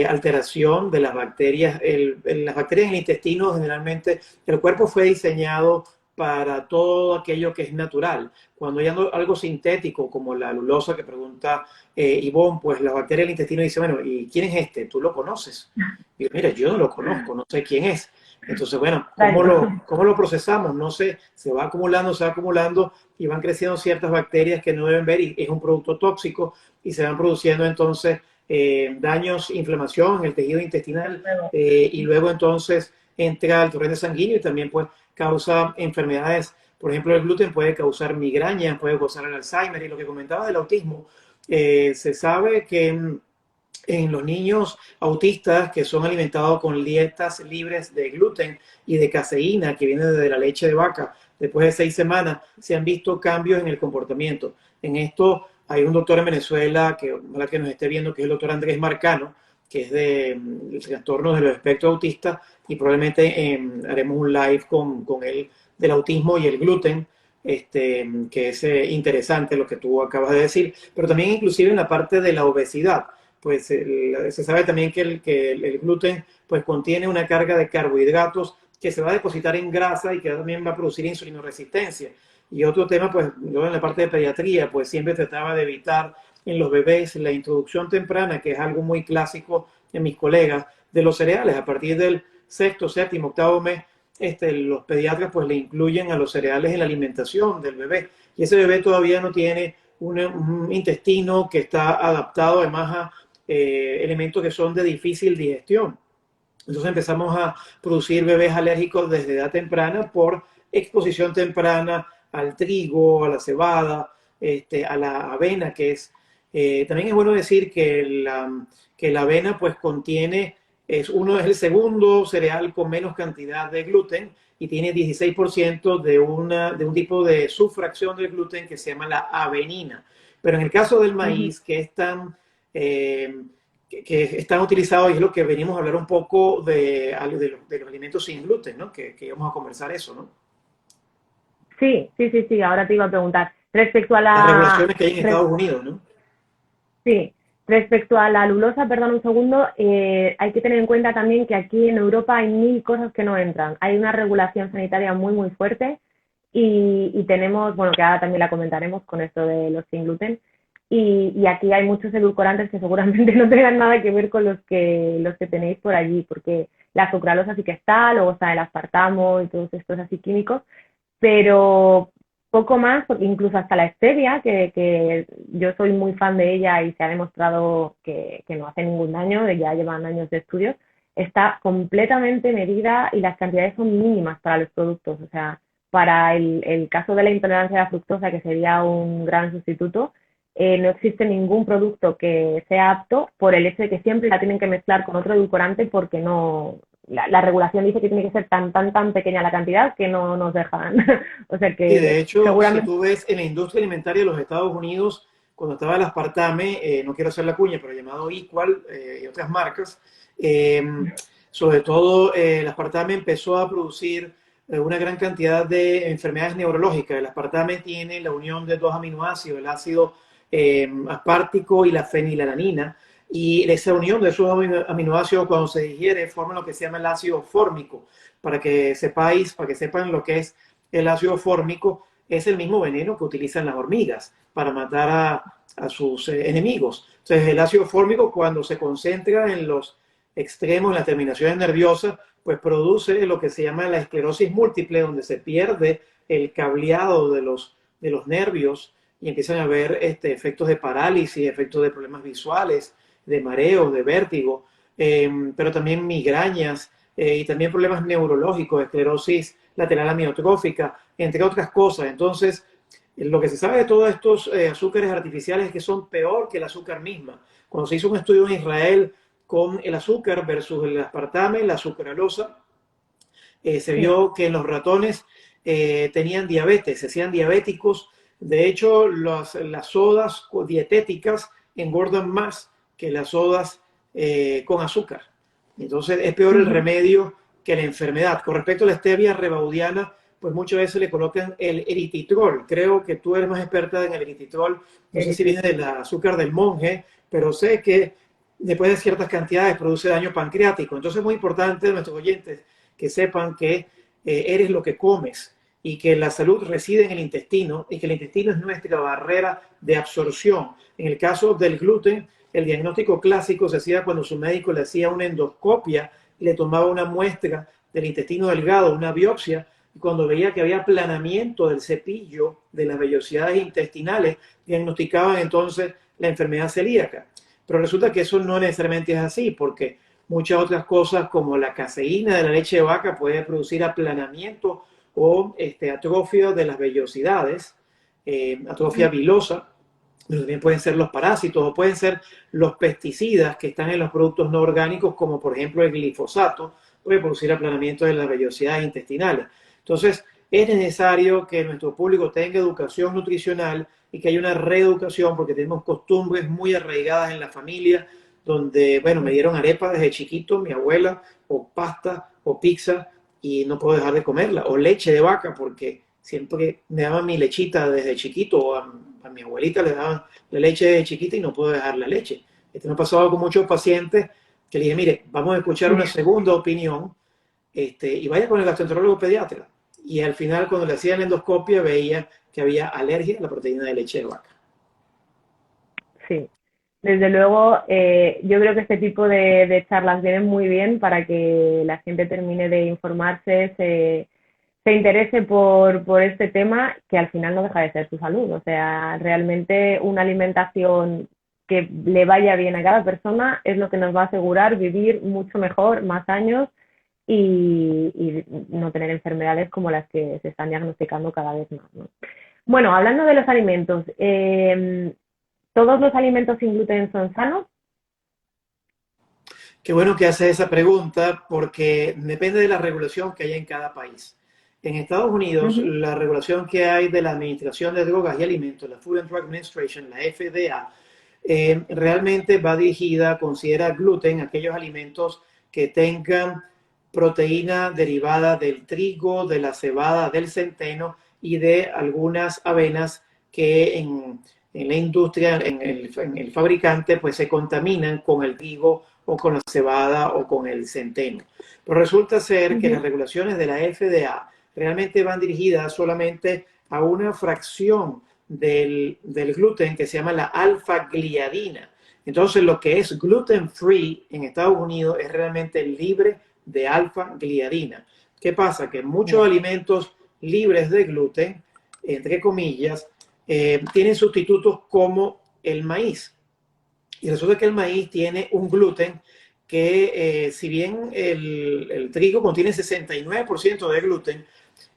alteración de las bacterias. Las bacterias en el intestino generalmente, el cuerpo fue diseñado para todo aquello que es natural. Cuando hay algo sintético como la alulosa que pregunta Ivonne, pues la bacteria del intestino dice, bueno, ¿y quién es este? ¿Tú lo conoces? Y yo, mira, yo no lo conozco, no sé quién es. Entonces, bueno, extraño. cómo lo procesamos? No sé, se va acumulando y van creciendo ciertas bacterias que no deben ver y es un producto tóxico y se van produciendo entonces daños, inflamación en el tejido intestinal y luego entonces entra al torrente sanguíneo y también pues causa enfermedades. Por ejemplo, el gluten puede causar migraña, puede causar el Alzheimer y lo que comentaba del autismo, se sabe que en los niños autistas que son alimentados con dietas libres de gluten y de caseína que viene de la leche de vaca, después de 6 semanas, se han visto cambios en el comportamiento. En esto hay un doctor en Venezuela que, ojalá que nos esté viendo, que es el doctor Andrés Marcano, que es de trastornos de los espectro autista, y probablemente haremos un live con él del autismo y el gluten, que es interesante lo que tú acabas de decir, pero también inclusive en la parte de la obesidad, pues se sabe también que el gluten pues contiene una carga de carbohidratos que se va a depositar en grasa y que también va a producir insulinoresistencia. Y otro tema, pues yo en la parte de pediatría, pues siempre trataba de evitar en los bebés la introducción temprana, que es algo muy clásico en mis colegas, de los cereales. A partir del sexto, séptimo, octavo mes, los pediatras pues le incluyen a los cereales en la alimentación del bebé. Y ese bebé todavía no tiene un intestino que está adaptado además a elementos que son de difícil digestión. Entonces empezamos a producir bebés alérgicos desde edad temprana por exposición temprana al trigo, a la cebada, a la avena, que es... también es bueno decir que la avena pues contiene, es el segundo cereal con menos cantidad de gluten y tiene 16% de un tipo de subfracción del gluten que se llama la avenina. Pero en el caso del Ujú. maíz, que es tan... que están utilizados y es lo que venimos a hablar un poco de los alimentos sin gluten, ¿no? Que íbamos a conversar eso, ¿no? Sí, sí, sí, sí, ahora te iba a preguntar. Las regulaciones que hay en Estados Unidos, ¿no? Sí, respecto a la alulosa, perdón un segundo, hay que tener en cuenta también que aquí en Europa hay mil cosas que no entran. Hay una regulación sanitaria muy, muy fuerte y tenemos, bueno, que ahora también la comentaremos con esto de los sin gluten. Y aquí hay muchos edulcorantes que seguramente no tengan nada que ver con los que tenéis por allí, porque la sucralosa sí que está, luego está el aspartamo y todos estos así químicos, pero poco más, porque incluso hasta la stevia, que yo soy muy fan de ella y se ha demostrado que no hace ningún daño, ya llevan años de estudios, está completamente medida y las cantidades son mínimas para los productos. O sea, para el caso de la intolerancia a la fructosa, que sería un gran sustituto, no existe ningún producto que sea apto por el hecho de que siempre la tienen que mezclar con otro edulcorante porque no, la regulación dice que tiene que ser tan pequeña la cantidad que no nos dejan. O sea Y de que hecho, si seguramente tú ves en la industria alimentaria de los Estados Unidos, cuando estaba el aspartame, no quiero hacer la cuña, pero llamado Equal y otras marcas, eh, sobre todo el aspartame empezó a producir una gran cantidad de enfermedades neurológicas. El aspartame tiene la unión de dos aminoácidos, el ácido aspártico y la fenilalanina, y esa unión de esos aminoácidos cuando se digiere forma lo que se llama el ácido fórmico. Para que sepáis, para que sepan lo que es el ácido fórmico, es el mismo veneno que utilizan las hormigas para matar a sus enemigos. Entonces el ácido fórmico cuando se concentra en los extremos, en las terminaciones nerviosas, pues produce lo que se llama la esclerosis múltiple, donde se pierde el cableado de los nervios y empiezan a haber efectos de parálisis, efectos de problemas visuales, de mareo, de vértigo, pero también migrañas y también problemas neurológicos, esclerosis lateral amiotrófica, entre otras cosas. Entonces, lo que se sabe de todos estos azúcares artificiales es que son peor que el azúcar misma. Cuando se hizo un estudio en Israel con el azúcar versus el aspartame, la sucralosa, se vio que los ratones tenían diabetes, se hacían diabéticos. De hecho, las sodas dietéticas engordan más que las sodas con azúcar. Entonces, es peor el remedio que la enfermedad. Con respecto a la stevia rebaudiana, pues muchas veces le colocan el erititrol. Creo que tú eres más experta en el erititrol. No sé si viene del azúcar del monje, pero sé que después de ciertas cantidades produce daño pancreático. Entonces es muy importante, nuestros oyentes, que sepan que eres lo que comes y que la salud reside en el intestino y que el intestino es nuestra barrera de absorción. En el caso del gluten, el diagnóstico clásico se hacía cuando su médico le hacía una endoscopia y le tomaba una muestra del intestino delgado, una biopsia, y cuando veía que había aplanamiento del cepillo de las vellosidades intestinales, diagnosticaban entonces la enfermedad celíaca. Pero resulta que eso no necesariamente es así, porque muchas otras cosas como la caseína de la leche de vaca puede producir aplanamiento o atrofia de las vellosidades, atrofia vilosa, pero también pueden ser los parásitos o pueden ser los pesticidas que están en los productos no orgánicos, como por ejemplo el glifosato, puede producir aplanamiento de las vellosidades intestinales. Entonces, es necesario que nuestro público tenga educación nutricional y que haya una reeducación, porque tenemos costumbres muy arraigadas en la familia, donde, bueno, me dieron arepa desde chiquito, mi abuela, o pasta, o pizza, y no puedo dejar de comerla, o leche de vaca, porque siempre me daban mi lechita desde chiquito, o a mi abuelita le daban la leche desde chiquita y no puedo dejar la leche. Me ha pasado con muchos pacientes que le dije, mire, vamos a escuchar una segunda opinión, y vaya con el gastroenterólogo pediatra. Y al final, cuando le hacían la endoscopia, veía que había alergia a la proteína de leche de vaca. Sí, desde luego, yo creo que este tipo de charlas vienen muy bien para que la gente termine de informarse, se interese por este tema, que al final no deja de ser su salud. O sea, realmente una alimentación que le vaya bien a cada persona es lo que nos va a asegurar vivir mucho mejor, más años y no tener enfermedades como las que se están diagnosticando cada vez más, ¿no? Bueno, hablando de los alimentos, ¿todos los alimentos sin gluten son sanos? Qué bueno que hace esa pregunta porque depende de la regulación que haya en cada país. En Estados Unidos, la regulación que hay de la Administración de Drogas y Alimentos, la Food and Drug Administration, la FDA, realmente va dirigida, considera gluten aquellos alimentos que tengan proteína derivada del trigo, de la cebada, del centeno y de algunas avenas que en la industria, en el fabricante, pues se contaminan con el trigo o con la cebada o con el centeno. Pero resulta ser que las regulaciones de la FDA realmente van dirigidas solamente a una fracción del gluten que se llama la alfa-gliadina. Entonces, lo que es gluten free en Estados Unidos es realmente libre de alfa-gliadina. ¿Qué pasa? Que muchos alimentos libres de gluten, entre comillas, tienen sustitutos como el maíz. Y resulta que el maíz tiene un gluten que, si bien el trigo contiene 69% de gluten,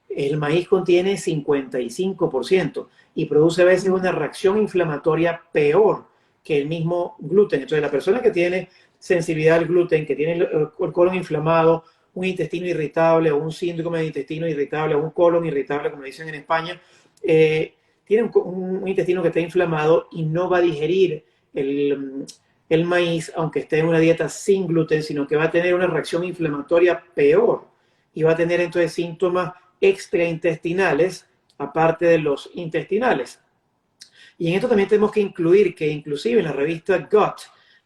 el maíz contiene 55% y produce a veces una reacción inflamatoria peor que el mismo gluten. Entonces, la persona que tiene sensibilidad al gluten, que tiene el colon inflamado, un intestino irritable o un síndrome de intestino irritable o un colon irritable, como dicen en España, tiene un intestino que está inflamado y no va a digerir el maíz, aunque esté en una dieta sin gluten, sino que va a tener una reacción inflamatoria peor y va a tener entonces síntomas extraintestinales, aparte de los intestinales. Y en esto también tenemos que incluir que inclusive en la revista Gut,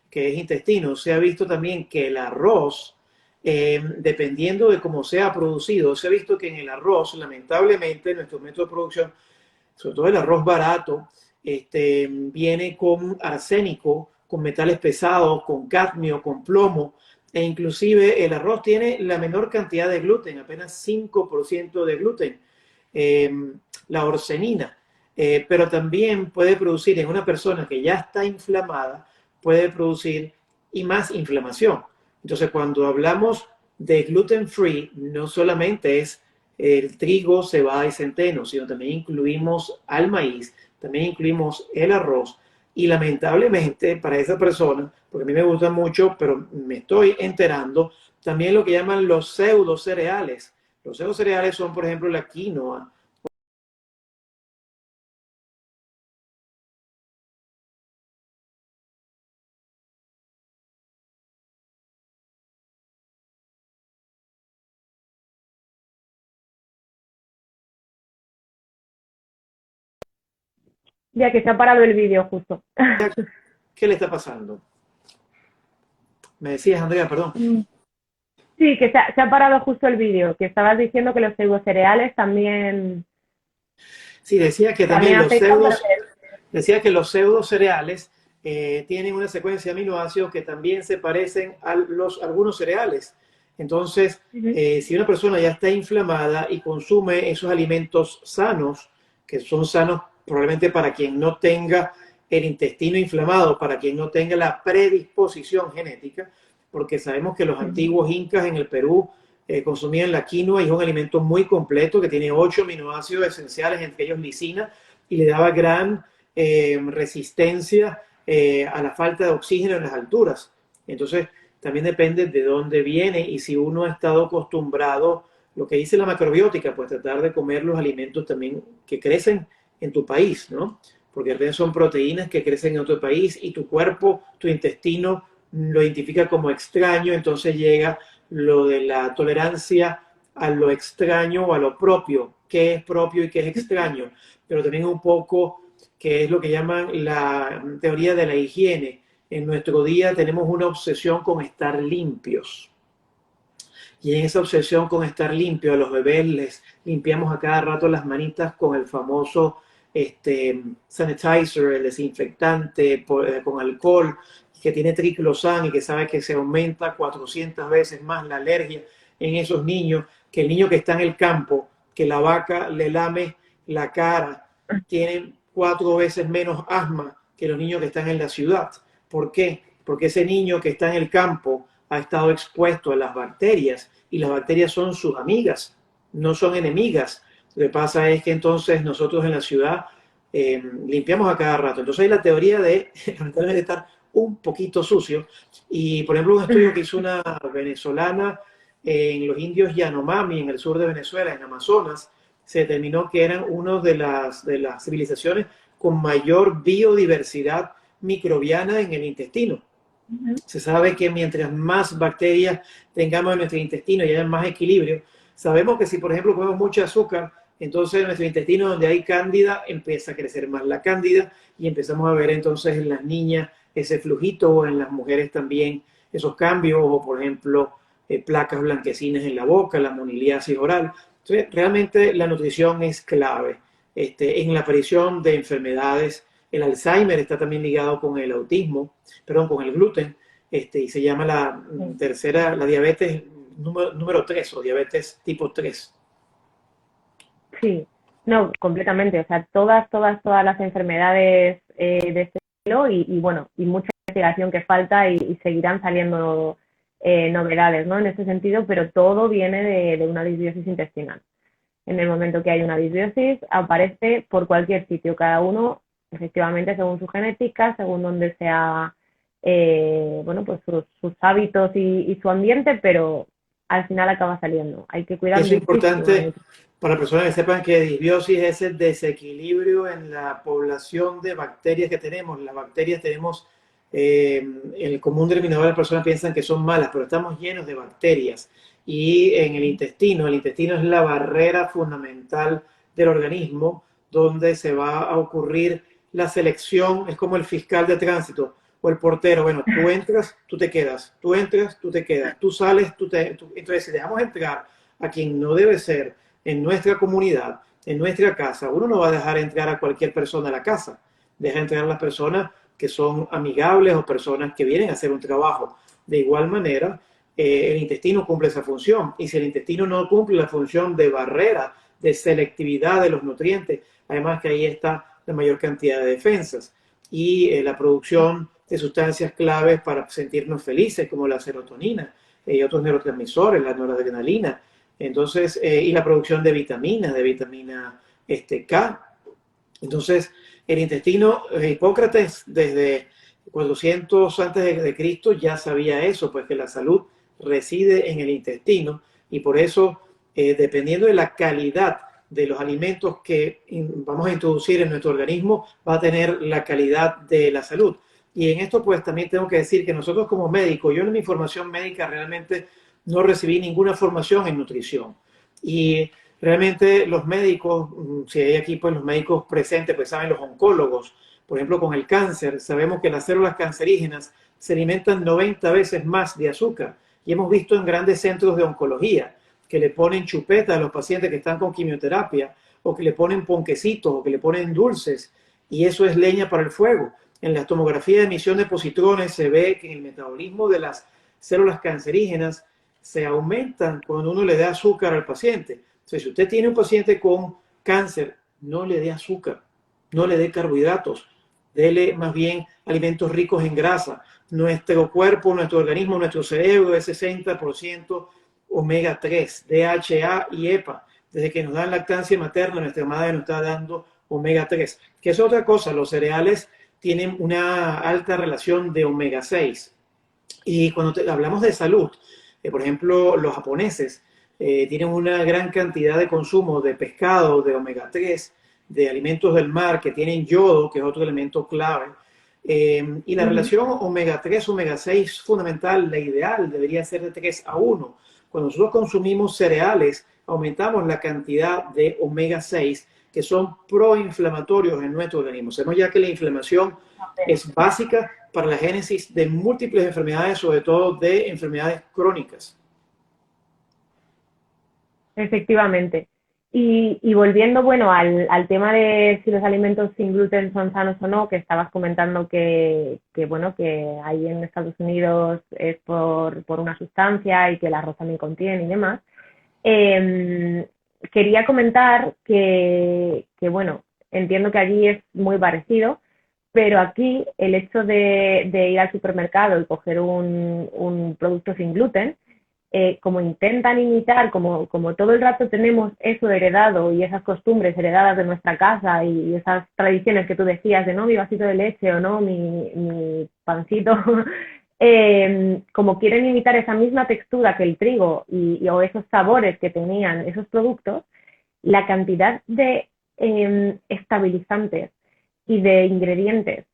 que es intestino, se ha visto también que el arroz, dependiendo de cómo sea producido, se ha visto que en el arroz, lamentablemente, nuestro método de producción, sobre todo el arroz barato, viene con arsénico, con metales pesados, con cadmio, con plomo, e inclusive el arroz tiene la menor cantidad de gluten, apenas 5% de gluten, la orcenina, pero también puede producir en una persona que ya está inflamada, puede producir y más inflamación. Entonces, cuando hablamos de gluten free, no solamente es el trigo, cebada y centeno, sino también incluimos al maíz, también incluimos el arroz. Y lamentablemente para esa persona, porque a mí me gusta mucho, pero me estoy enterando, también lo que llaman los pseudo cereales. Los pseudo cereales son, por ejemplo, la quinoa. Ya que se ha parado el vídeo justo. ¿Qué le está pasando? Me decías, Andrea, perdón. Sí, que se ha parado justo el vídeo, que estabas diciendo que los cereales también, Sí, decía que también también afectan, pero decía que los pseudo cereales tienen una secuencia de aminoácidos que también se parecen a algunos cereales. Entonces, que... si una persona ya está inflamada y consume esos alimentos sanos, que son sanos probablemente para quien no tenga el intestino inflamado, para quien no tenga la predisposición genética, porque sabemos que los antiguos incas en el Perú consumían la quinoa y es un alimento muy completo que tiene 8 aminoácidos esenciales, entre ellos lisina, y le daba gran resistencia a la falta de oxígeno en las alturas. Entonces, también depende de dónde viene y si uno ha estado acostumbrado, lo que dice la macrobiótica, pues tratar de comer los alimentos también que crecen en tu país, ¿no? Porque a veces son proteínas que crecen en otro país y tu cuerpo, tu intestino lo identifica como extraño, entonces llega lo de la tolerancia a lo extraño o a lo propio, qué es propio y qué es extraño, pero también un poco que es lo que llaman la teoría de la higiene. En nuestro día tenemos una obsesión con estar limpios. Y en esa obsesión con estar limpio, a los bebés les limpiamos a cada rato las manitas con el famoso sanitizer, el desinfectante con alcohol, que tiene triclosan y que sabe que se aumenta 400 veces más la alergia en esos niños, que el niño que está en el campo, que la vaca le lame la cara, tiene 4 veces menos asma que los niños que están en la ciudad. ¿Por qué? Porque ese niño que está en el campo ha estado expuesto a las bacterias y las bacterias son sus amigas, no son enemigas. Lo que pasa es que entonces nosotros en la ciudad limpiamos a cada rato. Entonces hay la teoría de estar un poquito sucio. Y por ejemplo, un estudio que hizo una venezolana en los indios Yanomami, en el sur de Venezuela, en Amazonas, se determinó que eran una de las civilizaciones con mayor biodiversidad microbiana en el intestino. Se sabe que mientras más bacterias tengamos en nuestro intestino y haya más equilibrio, sabemos que si por ejemplo comemos mucho azúcar, entonces en nuestro intestino donde hay cándida empieza a crecer más la cándida y empezamos a ver entonces en las niñas ese flujito o en las mujeres también esos cambios o por ejemplo placas blanquecinas en la boca, la moniliasis oral. Entonces realmente la nutrición es clave en la aparición de enfermedades. El Alzheimer está también ligado con el autismo, perdón, con el gluten, y se llama la tercera, la diabetes número 3 o diabetes tipo 3. Sí, no, completamente. O sea, todas las enfermedades de este estilo y bueno, y mucha investigación que falta y seguirán saliendo novedades, ¿no? En ese sentido, pero todo viene de una disbiosis intestinal. En el momento que hay una disbiosis, aparece por cualquier sitio, cada uno, efectivamente, según su genética, según donde sea, bueno, pues sus hábitos y su ambiente, pero al final acaba saliendo. Hay que Y cuidar eso es muchísimo la importante nutrición. para las personas que sepan que disbiosis es el desequilibrio en la población de bacterias que tenemos. Las bacterias tenemos, el común denominador de las personas piensan que son malas, pero estamos llenos de bacterias. y en el intestino es la barrera fundamental del organismo donde se va a ocurrir la selección, es como el fiscal de tránsito o el portero. Bueno, tú entras, tú te quedas, tú entras, tú te quedas, tú sales, entonces si dejamos entrar a quien no debe ser en nuestra comunidad, en nuestra casa, uno no va a dejar entrar a cualquier persona a la casa, deja entrar a las personas que son amigables o personas que vienen a hacer un trabajo. De igual manera, el intestino cumple esa función, y si el intestino no cumple la función de barrera, de selectividad de los nutrientes, además que ahí está la mayor cantidad de defensas y la producción de sustancias claves para sentirnos felices, como la serotonina y otros neurotransmisores, la noradrenalina. Entonces, y la producción de vitaminas, de vitamina K. Entonces, el intestino, Hipócrates desde 400 antes de Cristo ya sabía eso, pues que la salud reside en el intestino, y por eso, dependiendo de la calidad de los alimentos que vamos a introducir en nuestro organismo, va a tener la calidad de la salud. Y en esto pues también tengo que decir que nosotros como médicos, yo en mi formación médica realmente no recibí ninguna formación en nutrición. Y realmente los médicos, si hay aquí pues los médicos presentes, pues saben, los oncólogos, por ejemplo con el cáncer, sabemos que las células cancerígenas se alimentan 90 veces más de azúcar. Y hemos visto en grandes centros de oncología que le ponen chupeta a los pacientes que están con quimioterapia, o que le ponen ponquecitos, o que le ponen dulces, y eso es leña para el fuego. En la tomografía de emisión de positrones se ve que en el metabolismo de las células cancerígenas se aumentan cuando uno le da azúcar al paciente. Entonces, si usted tiene un paciente con cáncer, no le dé azúcar, no le dé carbohidratos, dele más bien alimentos ricos en grasa. Nuestro cuerpo, nuestro organismo, nuestro cerebro es 60% omega 3, DHA y EPA. Desde que nos dan lactancia materna, nuestra madre nos está dando omega 3, que es otra cosa. Los cereales tienen una alta relación de omega 6. Y cuando hablamos de salud, por ejemplo, los japoneses tienen una gran cantidad de consumo de pescado, de omega 3, de alimentos del mar que tienen yodo, que es otro elemento clave. Y la relación omega 3, omega 6 fundamental, la ideal, debería ser de 3:1. Cuando nosotros consumimos cereales, aumentamos la cantidad de omega 6 que son proinflamatorios en nuestro organismo. Sabemos ya que la inflamación es básica para la génesis de múltiples enfermedades, sobre todo de enfermedades crónicas. Efectivamente. Y volviendo, bueno, al tema de si los alimentos sin gluten son sanos o no, que estabas comentando bueno, que ahí en Estados Unidos es por una sustancia y que el arroz también contiene y demás. Quería comentar bueno, entiendo que allí es muy parecido, pero aquí el hecho de ir al supermercado y coger un producto sin gluten, como intentan imitar, como todo el rato tenemos eso heredado y esas costumbres heredadas de nuestra casa y esas tradiciones que tú decías de no mi vasito de leche o no mi pancito, como quieren imitar esa misma textura que el trigo o esos sabores que tenían esos productos, la cantidad de estabilizantes y de ingredientes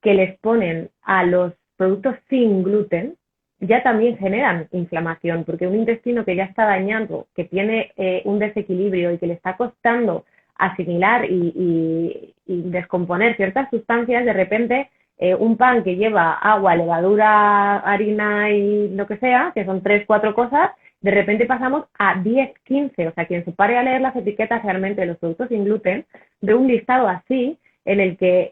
que les ponen a los productos sin gluten ya también generan inflamación, porque un intestino que ya está dañado, que tiene un desequilibrio y que le está costando asimilar y descomponer ciertas sustancias, de repente un pan que lleva agua, levadura, harina y lo que sea, que son 3, 4 cosas, de repente pasamos a 10, 15. O sea, quien se pare a leer las etiquetas realmente de los productos sin gluten, ve un listado así en el que,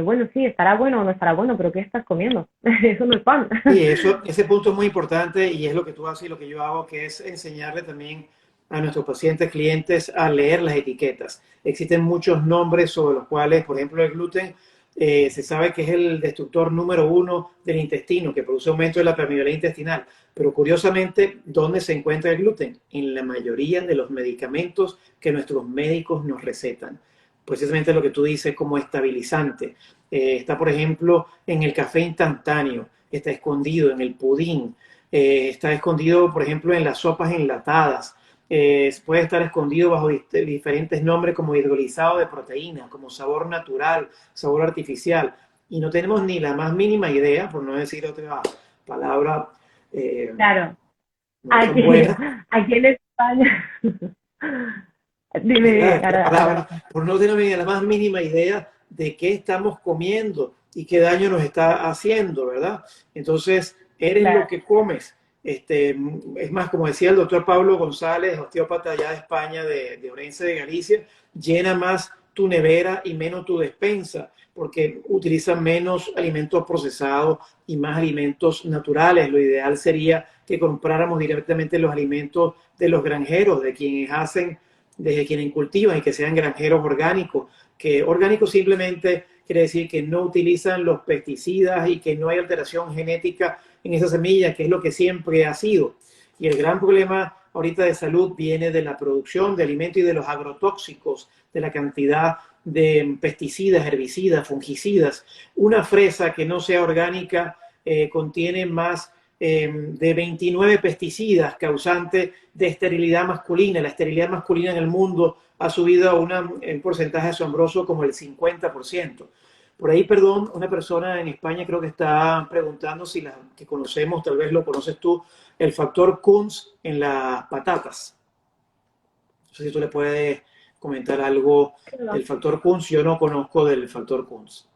bueno, sí, estará bueno o no estará bueno, pero ¿qué estás comiendo? Eso no es pan. Y ese punto es muy importante, y es lo que tú haces y lo que yo hago, que es enseñarle también a nuestros pacientes, clientes, a leer las etiquetas. Existen muchos nombres sobre los cuales, por ejemplo, el gluten, se sabe que es el destructor número 1 del intestino, que produce aumento de la permeabilidad intestinal. Pero curiosamente, ¿dónde se encuentra el gluten? En la mayoría de los medicamentos que nuestros médicos nos recetan. Precisamente lo que tú dices como estabilizante. Está, por ejemplo, en el café instantáneo, está escondido en el pudín, está escondido, por ejemplo, en las sopas enlatadas, puede estar escondido bajo diferentes nombres como hidrolizado de proteínas, como sabor natural, sabor artificial, y no tenemos ni la más mínima idea, por no decir otra palabra, Claro. no tan Aquí, buenas. aquí en España, dime, ¿Verdad? Esta ahora. palabra, por no tener ni la más mínima idea de qué estamos comiendo y qué daño nos está haciendo, ¿verdad? Entonces, eres lo Claro, que comes. Es más, como decía el doctor Pablo González, osteópata allá de España, de Orense de Galicia, llena más tu nevera y menos tu despensa, porque utilizan menos alimentos procesados y más alimentos naturales. Lo ideal sería que compráramos directamente los alimentos de los granjeros, de quienes hacen, de quienes cultivan y que sean granjeros orgánicos, que orgánico simplemente quiere decir que no utilizan los pesticidas y que no hay alteración genética en esa semilla, que es lo que siempre ha sido. Y el gran problema ahorita de salud viene de la producción de alimentos y de los agrotóxicos, de la cantidad de pesticidas, herbicidas, fungicidas. Una fresa que no sea orgánica contiene más de 29 pesticidas causantes de esterilidad masculina. La esterilidad masculina en el mundo ha subido a un porcentaje asombroso como el 50%. Por ahí, perdón, una persona en España creo que está preguntando si la que conocemos, tal vez lo conoces tú, el factor Kunz en las patatas. No sé si tú le puedes comentar algo no, del factor Kunz. Yo no conozco del factor Kunz.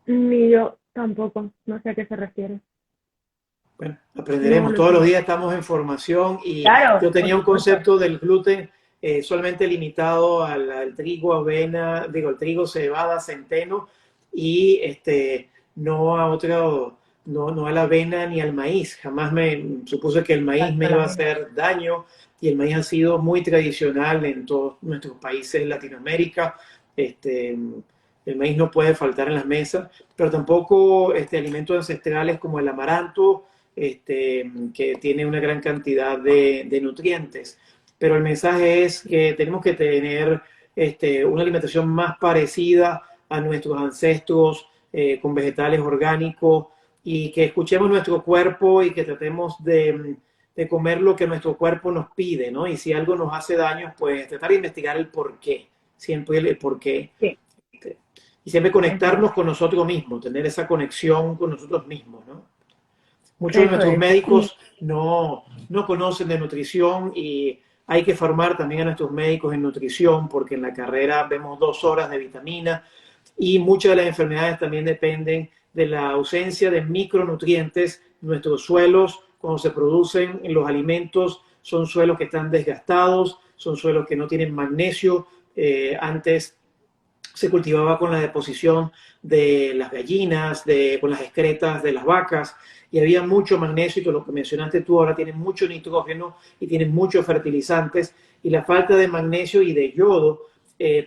ni yo tampoco, no sé a qué se refiere. Bueno, No aprenderemos. lo Todos los sé. días estamos en formación y Claro, yo por tenía un supuesto. concepto del gluten solamente limitado al trigo, avena, digo, al trigo, cebada, centeno y no a otro, no a la avena ni al maíz. Jamás me supuse que el maíz me Exacto, iba la a misma. hacer daño y el maíz ha sido muy tradicional en todos nuestros países de Latinoamérica. El maíz no puede faltar en las mesas, pero tampoco alimentos ancestrales como el amaranto, que tiene una gran cantidad de nutrientes. Pero el mensaje es que tenemos que tener una alimentación más parecida a nuestros ancestros, con vegetales orgánicos, y que escuchemos nuestro cuerpo y que tratemos de comer lo que nuestro cuerpo nos pide, ¿no? Y si algo nos hace daño, pues tratar de investigar el por qué, siempre el por qué. Sí, Y siempre eso es. conectarnos con nosotros mismos, tener esa conexión con nosotros mismos, ¿no? Muchos de Eso nuestros es. Y médicos no conocen de nutrición y hay que formar también a nuestros médicos en nutrición porque en la carrera vemos 2 horas de vitamina y muchas de las enfermedades también dependen de la ausencia de micronutrientes. Nuestros suelos, cuando se producen en los alimentos, son suelos que están desgastados, son suelos que no tienen magnesio. Antes se cultivaba con la deposición de las gallinas, con las excretas de las vacas, y había mucho magnesio, y todo lo que mencionaste tú ahora tiene mucho nitrógeno y tiene muchos fertilizantes, y la falta de magnesio y de yodo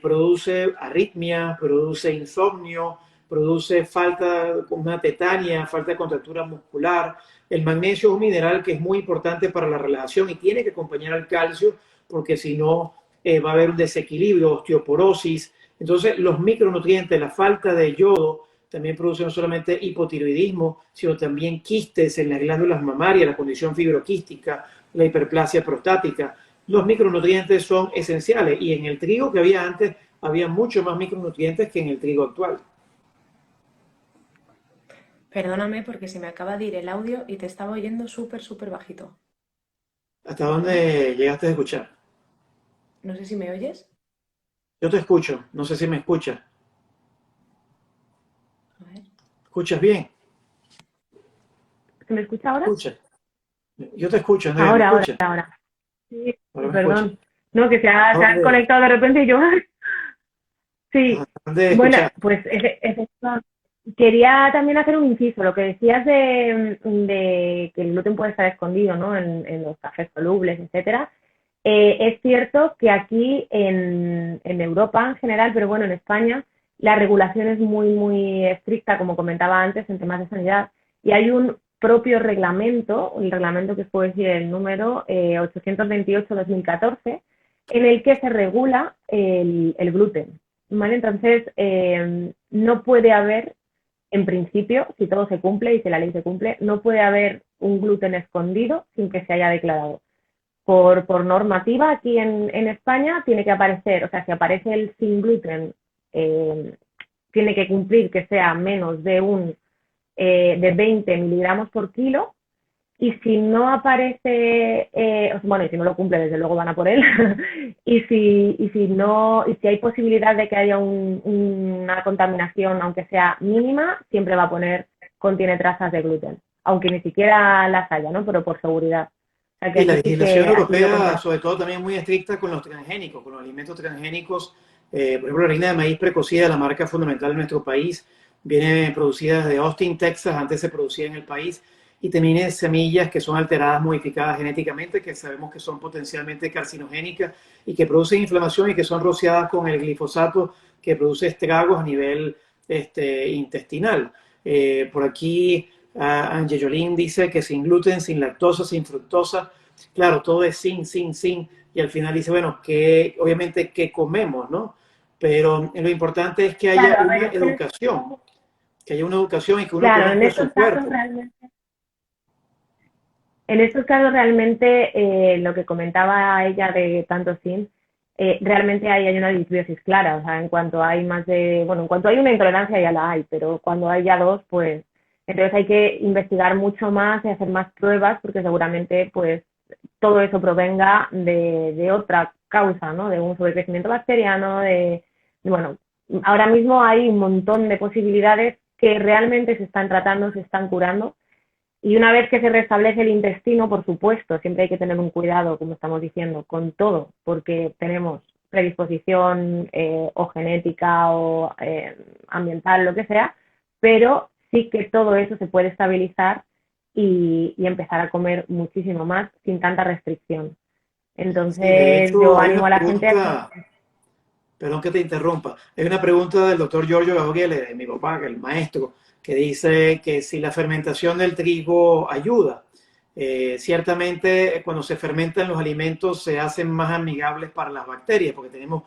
produce arritmia, produce insomnio, produce falta, una tetania, falta de contractura muscular. El magnesio es un mineral que es muy importante para la relajación y tiene que acompañar al calcio, porque si no va a haber un desequilibrio, osteoporosis. Entonces, los micronutrientes, la falta de yodo, también produce no solamente hipotiroidismo, sino también quistes en las glándulas mamarias, la condición fibroquística, la hiperplasia prostática. Los micronutrientes son esenciales y en el trigo que había antes había mucho más micronutrientes que en el trigo actual. Perdóname porque se me acaba de ir el audio y te estaba oyendo súper, súper bajito. ¿Hasta Perdona. dónde llegaste a escuchar? No sé si me oyes. Yo te escucho, no sé si me escuchas. A ver. ¿Escuchas bien? ¿se me escucha ahora? ¿Escuchas? Yo te escucho, Andrea, ¿me Ahora, escuchas? ahora. Sí, Ahora me escuchas. perdón. No, que se ha ¿Dónde, conectado de repente y yo. Sí, dónde bueno, escuchas? pues quería también hacer un inciso. Lo que decías de que el gluten puede estar escondido, ¿no? En los cafés solubles, etcétera. Es cierto que aquí en Europa en general, pero bueno, en España, la regulación es muy, muy estricta, como comentaba antes, en temas de sanidad. Y hay un propio reglamento, el reglamento que puede decir el número 828-2014, en el que se regula el gluten. ¿Vale? Entonces, no puede haber, en principio, si todo se cumple y si la ley se cumple, no puede haber un gluten escondido sin que se haya declarado. Por normativa, aquí en España tiene que aparecer, o sea, si aparece el sin gluten, eh, tiene que cumplir que sea menos de 20 miligramos por kilo y si no aparece, bueno, y si no lo cumple, desde luego van a por él, y si hay posibilidad de que haya una contaminación, aunque sea mínima, siempre va a poner contiene trazas de gluten, aunque ni siquiera las haya, ¿no? Pero por seguridad. O sea que Y la aquí sí legislación que aquí lo europea, controla. sobre todo, también es muy estricta con los transgénicos, con los alimentos transgénicos. Por ejemplo, la harina de maíz precocida, la marca fundamental de nuestro país, viene producida desde Austin, Texas, antes se producía en el país, y tiene semillas que son alteradas, modificadas genéticamente, que sabemos que son potencialmente carcinogénicas y que producen inflamación y que son rociadas con el glifosato, que produce estragos a nivel intestinal. Por aquí, Angelolín dice que sin gluten, sin lactosa, sin fructosa. Claro, todo es sin, y al final dice, bueno, que obviamente que comemos, ¿no? Pero lo importante es Claro, a ver, es que que haya una educación y que uno claro, conozca su cuerpo. en estos casos realmente lo que comentaba ella de tanto sin, realmente ahí hay una disbiosis clara, o sea, en cuanto hay más de, bueno, en cuanto hay una intolerancia ya la hay, pero cuando hay ya dos, pues entonces hay que investigar mucho más y hacer más pruebas porque seguramente pues todo eso provenga de otra causa, ¿no? De un sobrecrecimiento bacteriano, bueno, ahora mismo hay un montón de posibilidades que realmente se están tratando, se están curando. Y una vez que se restablece el intestino, por supuesto, siempre hay que tener un cuidado, como estamos diciendo, con todo, porque tenemos predisposición o genética o ambiental, lo que sea, pero sí que todo eso se puede estabilizar y empezar a comer muchísimo más sin tanta restricción. Sí, de Entonces, yo hecho, hay animo una a la gente a que... pregunta, perdón que te interrumpa, hay una pregunta del doctor Giorgio Gabriele, de mi papá, que es el maestro, que dice que si la fermentación del trigo ayuda. Ciertamente, cuando se fermentan los alimentos se hacen más amigables para las bacterias, porque tenemos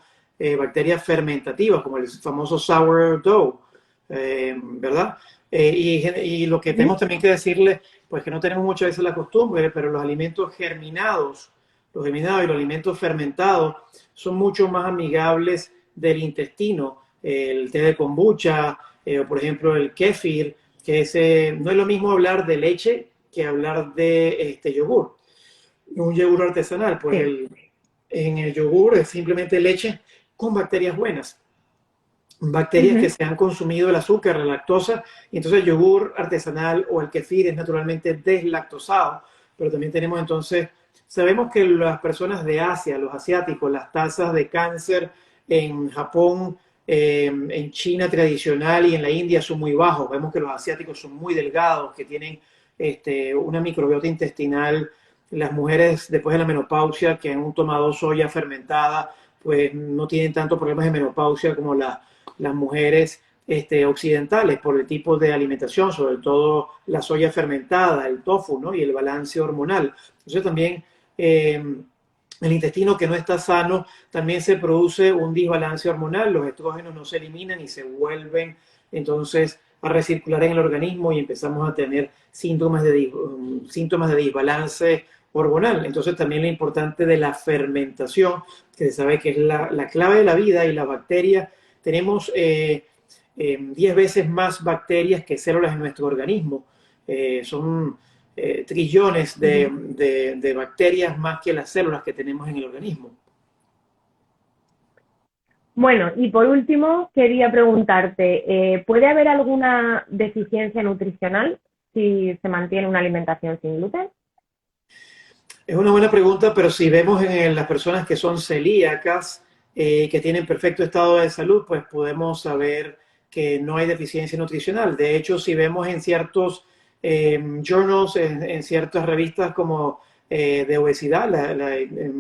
bacterias fermentativas, como el famoso sourdough, ¿verdad? Y lo que tenemos también que decirles, pues que no tenemos muchas veces la costumbre, pero los alimentos germinados, y los alimentos fermentados son mucho más amigables del intestino. El té de kombucha, o por ejemplo el kéfir, que no es lo mismo hablar de leche que hablar de yogur. Un yogur artesanal, pues Sí. en el yogur es simplemente leche con bacterias buenas, bacterias que Ujú. se han consumido el azúcar, la lactosa, y entonces el yogur artesanal o el kefir es naturalmente deslactosado, pero también tenemos entonces, sabemos que las personas de Asia, los asiáticos, las tasas de cáncer en Japón, en China tradicional y en la India son muy bajos. Vemos que los asiáticos son muy delgados, que tienen una microbiota intestinal. Las mujeres después de la menopausia que han tomado soya fermentada, pues no tienen tanto problemas de menopausia como las mujeres occidentales por el tipo de alimentación, sobre todo la soya fermentada, el tofu, ¿no? Y el balance hormonal. Entonces también el intestino que no está sano, también se produce un desbalance hormonal, los estrógenos no se eliminan y se vuelven entonces a recircular en el organismo y empezamos a tener síntomas de desbalance hormonal. Entonces también lo importante de la fermentación, que se sabe que es la clave de la vida, y las bacterias, tenemos 10 veces más bacterias que células en nuestro organismo. Son trillones de bacterias más que las células que tenemos en el organismo. Bueno, y por último, quería preguntarte, ¿puede haber alguna deficiencia nutricional si se mantiene una alimentación sin gluten? Es una buena pregunta, pero si vemos en las personas que son celíacas, que tienen perfecto estado de salud, pues podemos saber que no hay deficiencia nutricional. De hecho, si vemos en ciertos journals, en ciertas revistas como de obesidad, la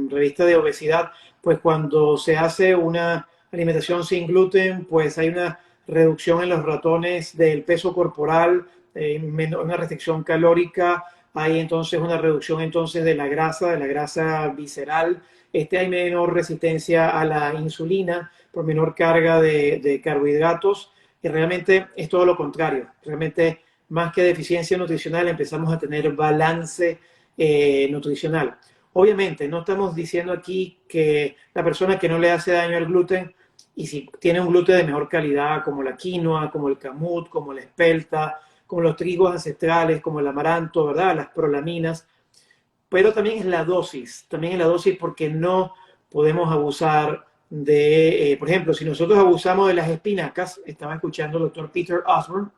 revista de obesidad, pues cuando se hace una alimentación sin gluten, pues hay una reducción en los ratones del peso corporal, una restricción calórica, hay entonces una reducción entonces de la grasa visceral, hay menor resistencia a la insulina por menor carga de carbohidratos, y realmente es todo lo contrario. Realmente, más que deficiencia nutricional, empezamos a tener balance nutricional. Obviamente, no estamos diciendo aquí que la persona que no le hace daño al gluten, y si tiene un gluten de mejor calidad, como la quinoa, como el kamut, como la espelta, como los trigos ancestrales, como el amaranto, ¿verdad? Las prolaminas, pero también es la dosis porque no podemos abusar de, por ejemplo, si nosotros abusamos de las espinacas, estaba escuchando al doctor Peter Osborne,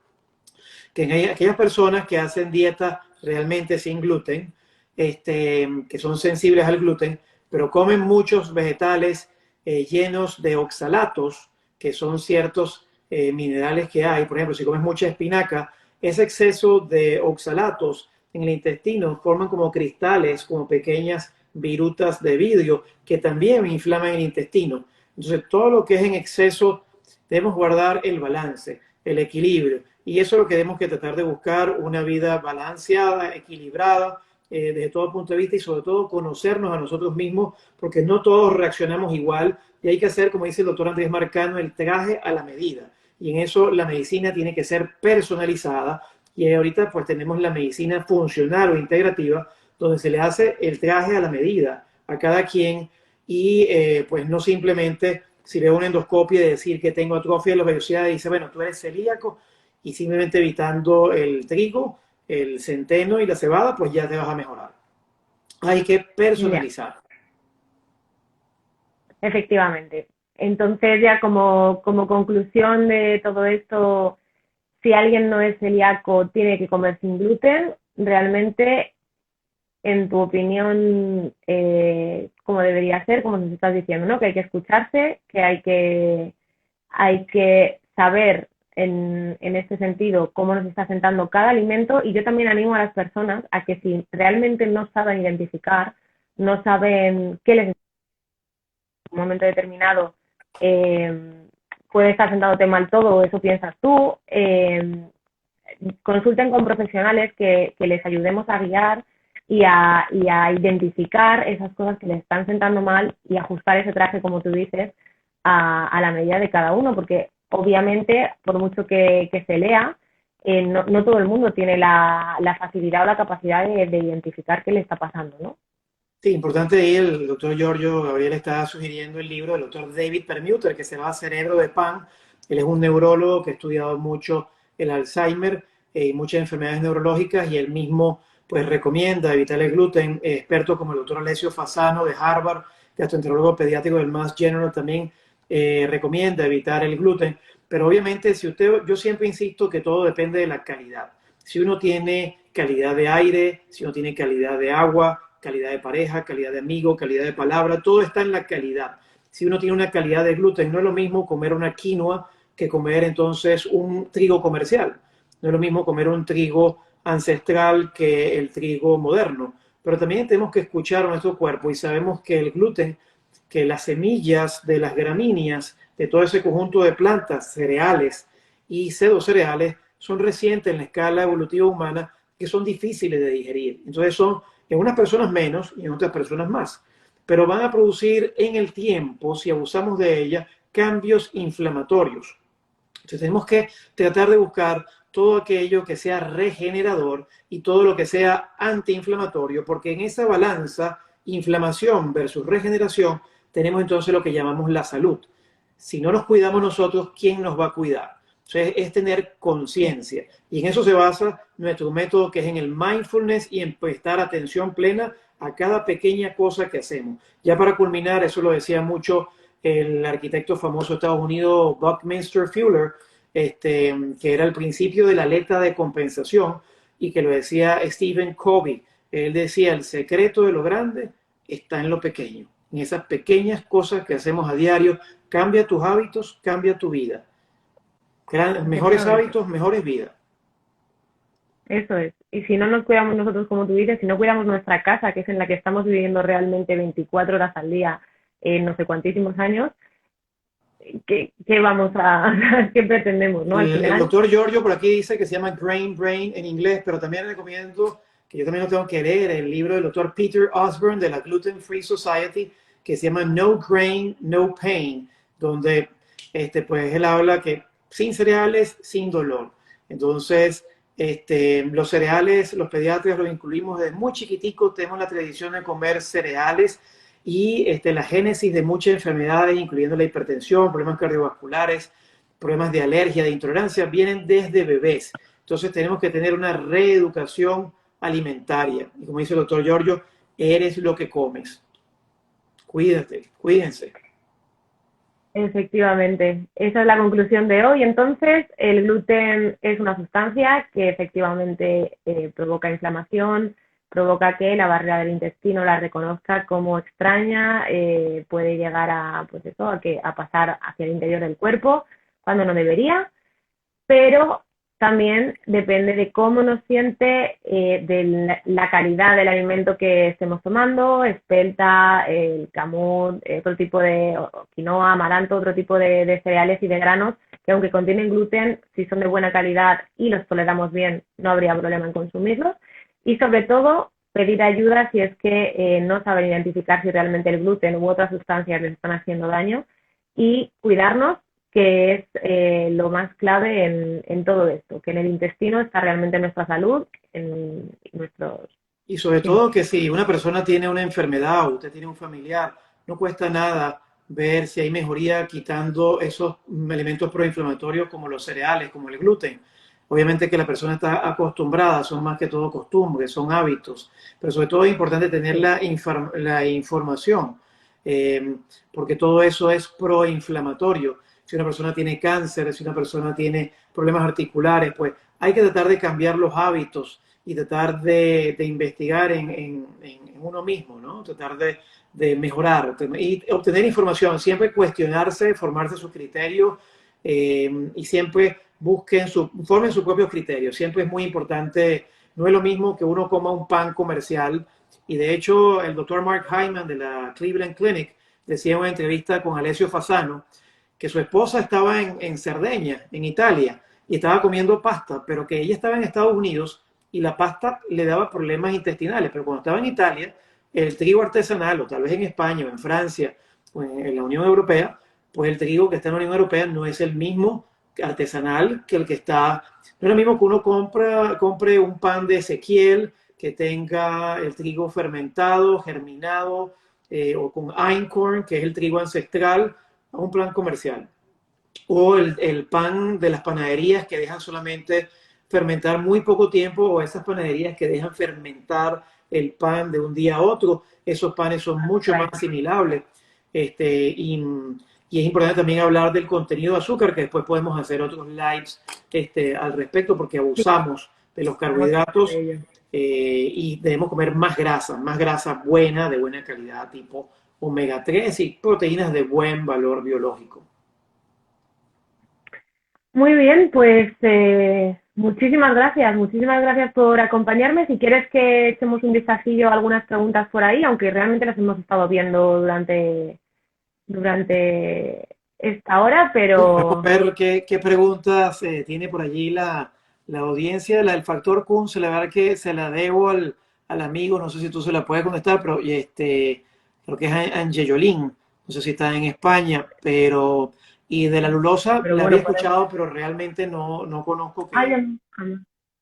que en aquellas personas que hacen dieta realmente sin gluten, que son sensibles al gluten, pero comen muchos vegetales llenos de oxalatos, que son ciertos minerales que hay. Por ejemplo, si comes mucha espinaca, ese exceso de oxalatos en el intestino forman como cristales, como pequeñas virutas de vidrio que también inflaman el intestino. Entonces, todo lo que es en exceso, debemos guardar el balance, el equilibrio. Y eso es lo que tenemos que tratar de buscar, una vida balanceada, equilibrada, desde todo punto de vista y sobre todo conocernos a nosotros mismos, porque no todos reaccionamos igual y hay que hacer, como dice el doctor Andrés Marcano, el traje a la medida. Y en eso la medicina tiene que ser personalizada y ahorita pues tenemos la medicina funcional o integrativa, donde se le hace el traje a la medida a cada quien y pues no simplemente si veo una endoscopia y decir que tengo atrofia de la velocidad y dice, bueno, tú eres celíaco y simplemente evitando el trigo, el centeno y la cebada, pues ya te vas a mejorar. Hay que Ya, personalizar. efectivamente. Entonces, ya como conclusión de todo esto, si alguien no es celíaco, tiene que comer sin gluten. Realmente, en tu opinión, ¿cómo debería ser? Como nos estás diciendo, ¿no? Que hay que escucharse, que hay que saber en este sentido cómo nos está sentando cada alimento, y yo también animo a las personas a que si realmente no saben identificar, no saben qué les está en un momento determinado, eh, puede estar sentándote mal todo, o eso piensas tú, consulten con profesionales que les ayudemos a guiar y a identificar esas cosas que les están sentando mal y ajustar ese traje, como tú dices, a la medida de cada uno, porque obviamente, por mucho que se lea, no todo el mundo tiene la facilidad o la capacidad de identificar qué le está pasando, ¿no? Sí, importante ahí, el doctor Giorgio Gabriel está sugiriendo el libro del doctor David Permuter, que se llama Cerebro de Pan. Él es un neurólogo que ha estudiado mucho el Alzheimer y muchas enfermedades neurológicas y él mismo pues recomienda evitar el gluten. Expertos como el doctor Alessio Fasano de Harvard, gastroenterólogo pediátrico del Mass General, también recomienda evitar el gluten. Pero obviamente, yo siempre insisto que todo depende de la calidad. Si uno tiene calidad de aire, si uno tiene calidad de agua, calidad de pareja, calidad de amigo, calidad de palabra, todo está en la calidad. Si uno tiene una calidad de gluten, no es lo mismo comer una quinoa que comer entonces un trigo comercial. No es lo mismo comer un trigo ancestral que el trigo moderno. Pero también tenemos que escuchar a nuestro cuerpo y sabemos que el gluten, que las semillas de las gramíneas, de todo ese conjunto de plantas, cereales y pseudocereales, son recientes en la escala evolutiva humana que son difíciles de digerir. Entonces son en unas personas menos y en otras personas más. Pero van a producir en el tiempo, si abusamos de ella, cambios inflamatorios. Entonces tenemos que tratar de buscar todo aquello que sea regenerador y todo lo que sea antiinflamatorio, porque en esa balanza, inflamación versus regeneración, tenemos entonces lo que llamamos la salud. Si no nos cuidamos nosotros, ¿quién nos va a cuidar? Entonces es tener conciencia y en eso se basa nuestro método, que es en el mindfulness y en prestar atención plena a cada pequeña cosa que hacemos. Ya para culminar, eso lo decía mucho el arquitecto famoso de Estados Unidos, Buckminster Fuller, que era el principio de la letra de compensación y que lo decía Stephen Covey. Él decía, el secreto de lo grande está en lo pequeño, en esas pequeñas cosas que hacemos a diario. Cambia tus hábitos, cambia tu vida. Mejores Efectivamente. hábitos, mejores vidas. Eso es. Y si no nos cuidamos nosotros, como tú dices, si no cuidamos nuestra casa, que es en la que estamos viviendo realmente 24 horas al día, no sé cuantísimos años, ¿qué vamos a, qué pretendemos, ¿no? Al El final, doctor Giorgio por aquí dice que se llama Grain Brain en inglés, pero también recomiendo, que yo también lo tengo que leer, el libro del doctor Peter Osborne de la Gluten Free Society, que se llama No Grain, No Pain, donde pues él habla que sin cereales, sin dolor. Entonces, los cereales, los pediatras los incluimos desde muy chiquiticos, tenemos la tradición de comer cereales y la génesis de muchas enfermedades, incluyendo la hipertensión, problemas cardiovasculares, problemas de alergia, de intolerancia, vienen desde bebés. Entonces tenemos que tener una reeducación alimentaria. Y como dice el doctor Giorgio, eres lo que comes. Cuídate, cuídense. Efectivamente, esa es la conclusión de hoy. Entonces, el gluten es una sustancia que efectivamente provoca inflamación, provoca que la barrera del intestino la reconozca como extraña, puede llegar a, pues eso, a pasar hacia el interior del cuerpo cuando no debería, pero también depende de cómo nos siente, de la calidad del alimento que estemos tomando, espelta, el camut, otro tipo de quinoa, amaranto, otro tipo de cereales y de granos que aunque contienen gluten, si son de buena calidad y los toleramos bien, no habría problema en consumirlos. Y sobre todo, pedir ayuda si es que no saben identificar si realmente el gluten u otras sustancias les están haciendo daño y cuidarnos, que es lo más clave en todo esto, que en el intestino está realmente nuestra salud, en nuestros... Y sobre todo que si una persona tiene una enfermedad o usted tiene un familiar, no cuesta nada ver si hay mejoría quitando esos elementos proinflamatorios como los cereales, como el gluten. Obviamente que la persona está acostumbrada, son más que todo costumbres, son hábitos, pero sobre todo es importante tener la información, porque todo eso es proinflamatorio. Si una persona tiene cáncer, si una persona tiene problemas articulares, pues hay que tratar de cambiar los hábitos y tratar de investigar en uno mismo, ¿no? Tratar de mejorar y obtener información, siempre cuestionarse, formarse sus criterios y siempre formen sus propios criterios. Siempre es muy importante, no es lo mismo que uno coma un pan comercial. Y de hecho, el doctor Mark Hyman de la Cleveland Clinic decía en una entrevista con Alessio Fasano que su esposa estaba en Cerdeña, en Italia, y estaba comiendo pasta, pero que ella estaba en Estados Unidos y la pasta le daba problemas intestinales. Pero cuando estaba en Italia, el trigo artesanal, o tal vez en España o en Francia o en la Unión Europea, pues el trigo que está en la Unión Europea no es el mismo artesanal que el que está. No es lo mismo que uno compre un pan de Ezequiel que tenga el trigo fermentado, germinado, o con einkorn, que es el trigo ancestral, a un plan comercial. O el pan de las panaderías que dejan solamente fermentar muy poco tiempo, o esas panaderías que dejan fermentar el pan de un día a otro. Esos panes son mucho más asimilables. Y es importante también hablar del contenido de azúcar, que después podemos hacer otros lives al respecto, porque abusamos de los carbohidratos y debemos comer más grasa buena, de buena calidad, tipo omega 3 y proteínas de buen valor biológico. Muy bien, pues muchísimas gracias por acompañarme. Si quieres que echemos un vistacillo a algunas preguntas por ahí, aunque realmente las hemos estado viendo durante esta hora, pero... Vamos a ver qué preguntas tiene por allí la audiencia. La del factor Kuhn, la verdad que se la debo al amigo, no sé si tú se la puedes contestar, pero creo que es Angelolín, no sé si está en España, pero... Y de la lulosa la había escuchado, pero realmente no conozco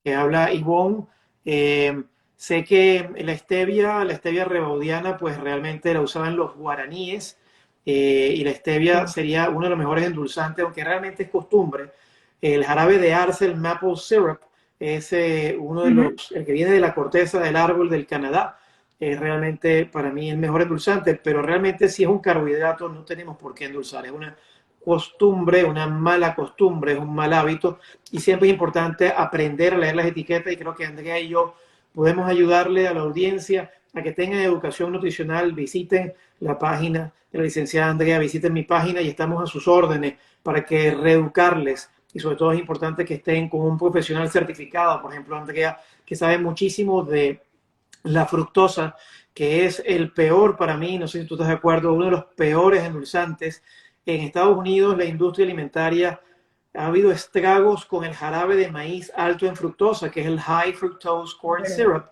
que habla Ivonne. Sé que la stevia rebaudiana, pues realmente la usaban los guaraníes, y la stevia sería uno de los mejores endulzantes, aunque realmente es costumbre. El jarabe de arce, el maple syrup, es uno de los, el que viene de la corteza del árbol del Canadá. Es realmente para mí el mejor endulzante, pero realmente si es un carbohidrato no tenemos por qué endulzar, es una costumbre, una mala costumbre, es un mal hábito, y siempre es importante aprender a leer las etiquetas, y creo que Andrea y yo podemos ayudarle a la audiencia a que tengan educación nutricional. Visiten la página de la licenciada Andrea, visiten mi página y estamos a sus órdenes para que reeducarles, y sobre todo es importante que estén con un profesional certificado, por ejemplo Andrea, que sabe muchísimo de la fructosa, que es el peor para mí, no sé si tú estás de acuerdo, uno de los peores endulzantes. En Estados Unidos, la industria alimentaria, ha habido estragos con el jarabe de maíz alto en fructosa, que es el High Fructose Corn Syrup.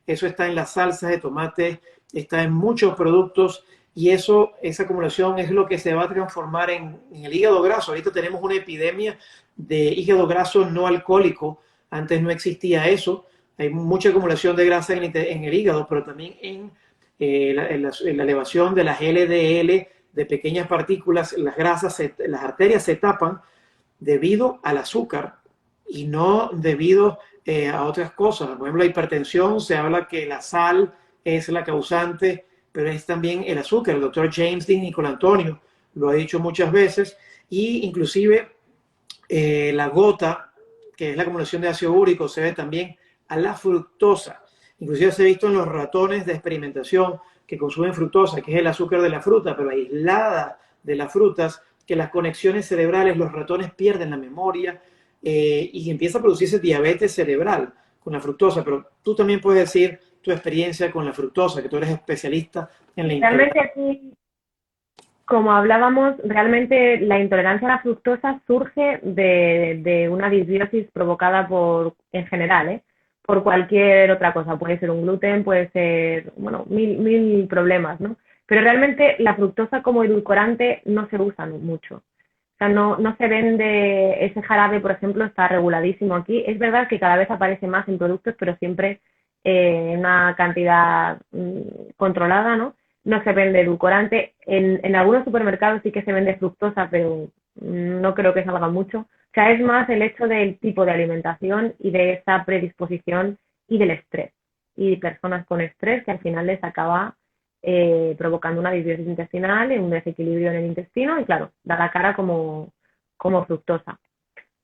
Eso está en las salsas de tomate, está en muchos productos, y esa acumulación es lo que se va a transformar en el hígado graso. Ahorita tenemos una epidemia de hígado graso no alcohólico. Antes no existía eso. Hay mucha acumulación de grasa en el hígado, pero también en la elevación de las LDL, de pequeñas partículas. Las grasas, las arterias se tapan debido al azúcar, y no debido a otras cosas. Por ejemplo, la hipertensión, se habla que la sal es la causante, pero es también el azúcar. El doctor James Dean Nicolantonio lo ha dicho muchas veces, y inclusive la gota, que es la acumulación de ácido úrico, se debe también a la fructosa. Inclusive se ha visto en los ratones de experimentación que consumen fructosa, que es el azúcar de la fruta, pero aislada de las frutas, que las conexiones cerebrales, los ratones pierden la memoria y empieza a producirse diabetes cerebral con la fructosa. Pero tú también puedes decir tu experiencia con la fructosa, que tú eres especialista en la Realmente intolerancia. aquí, como hablábamos, realmente la intolerancia a la fructosa surge de una disbiosis provocada por, en general, por cualquier otra cosa. Puede ser un gluten, puede ser, bueno, mil problemas, ¿no? Pero realmente la fructosa como edulcorante no se usa mucho. O sea, no se vende ese jarabe, por ejemplo, está reguladísimo aquí. Es verdad que cada vez aparece más en productos, pero siempre en una cantidad controlada, ¿no? No se vende edulcorante. En algunos supermercados sí que se vende fructosa, pero no creo que salga mucho. O sea, es más el hecho del tipo de alimentación y de esa predisposición y del estrés. Y personas con estrés que al final les acaba provocando una disbiosis intestinal, un desequilibrio en el intestino y, claro, da la cara como fructosa. O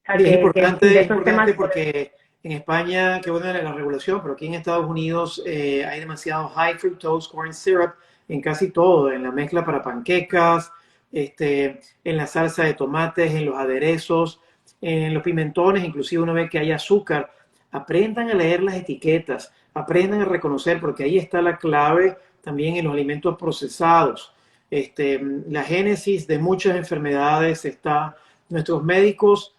sea, Sí, que sí, de es estos temas, importante porque en España, qué buena la regulación, pero aquí en Estados Unidos hay demasiado high fructose corn syrup en casi todo, en la mezcla para panquecas, en la salsa de tomates, en los aderezos, en los pimentones, inclusive uno ve que hay azúcar. Aprendan a leer las etiquetas, aprendan a reconocer, porque ahí está la clave también en los alimentos procesados. La génesis de muchas enfermedades está, nuestros médicos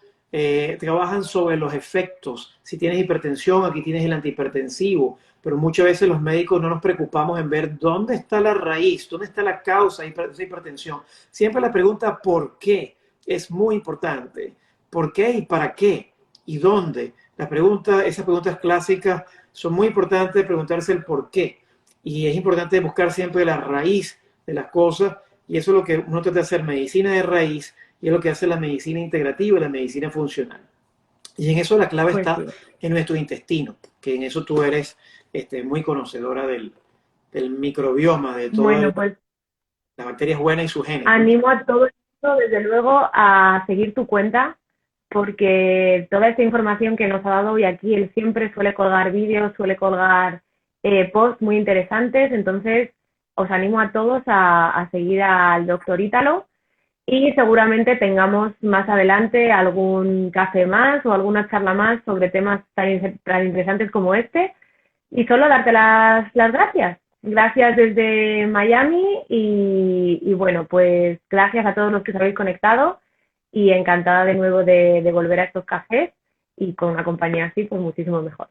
trabajan sobre los efectos. Si tienes hipertensión, aquí tienes el antihipertensivo, pero muchas veces los médicos no nos preocupamos en ver dónde está la raíz, dónde está la causa de esa hipertensión. Siempre la pregunta ¿por qué? Es muy importante. ¿Por qué y para qué? ¿Y dónde? Esas preguntas clásicas son muy importantes, preguntarse el por qué. Y es importante buscar siempre la raíz de las cosas, y eso es lo que uno trata de hacer, medicina de raíz, y es lo que hace la medicina integrativa y la medicina funcional. Y en eso la clave pues está sí. en nuestro intestino, que en eso tú eres muy conocedora del microbioma, de todas Bueno, pues las bacterias buenas y sus genes, ¿no? animo a todo el mundo, desde luego, a seguir tu cuenta, porque toda esta información que nos ha dado hoy aquí, él siempre suele colgar vídeos, suele colgar posts muy interesantes, entonces os animo a todos a seguir al doctor Ítalo y seguramente tengamos más adelante algún café más o alguna charla más sobre temas tan interesantes como este. Y solo darte las gracias. Gracias desde Miami y bueno, pues gracias a todos los que os habéis conectado y encantada de nuevo de volver a estos cafés y con una compañía así, pues muchísimo mejor.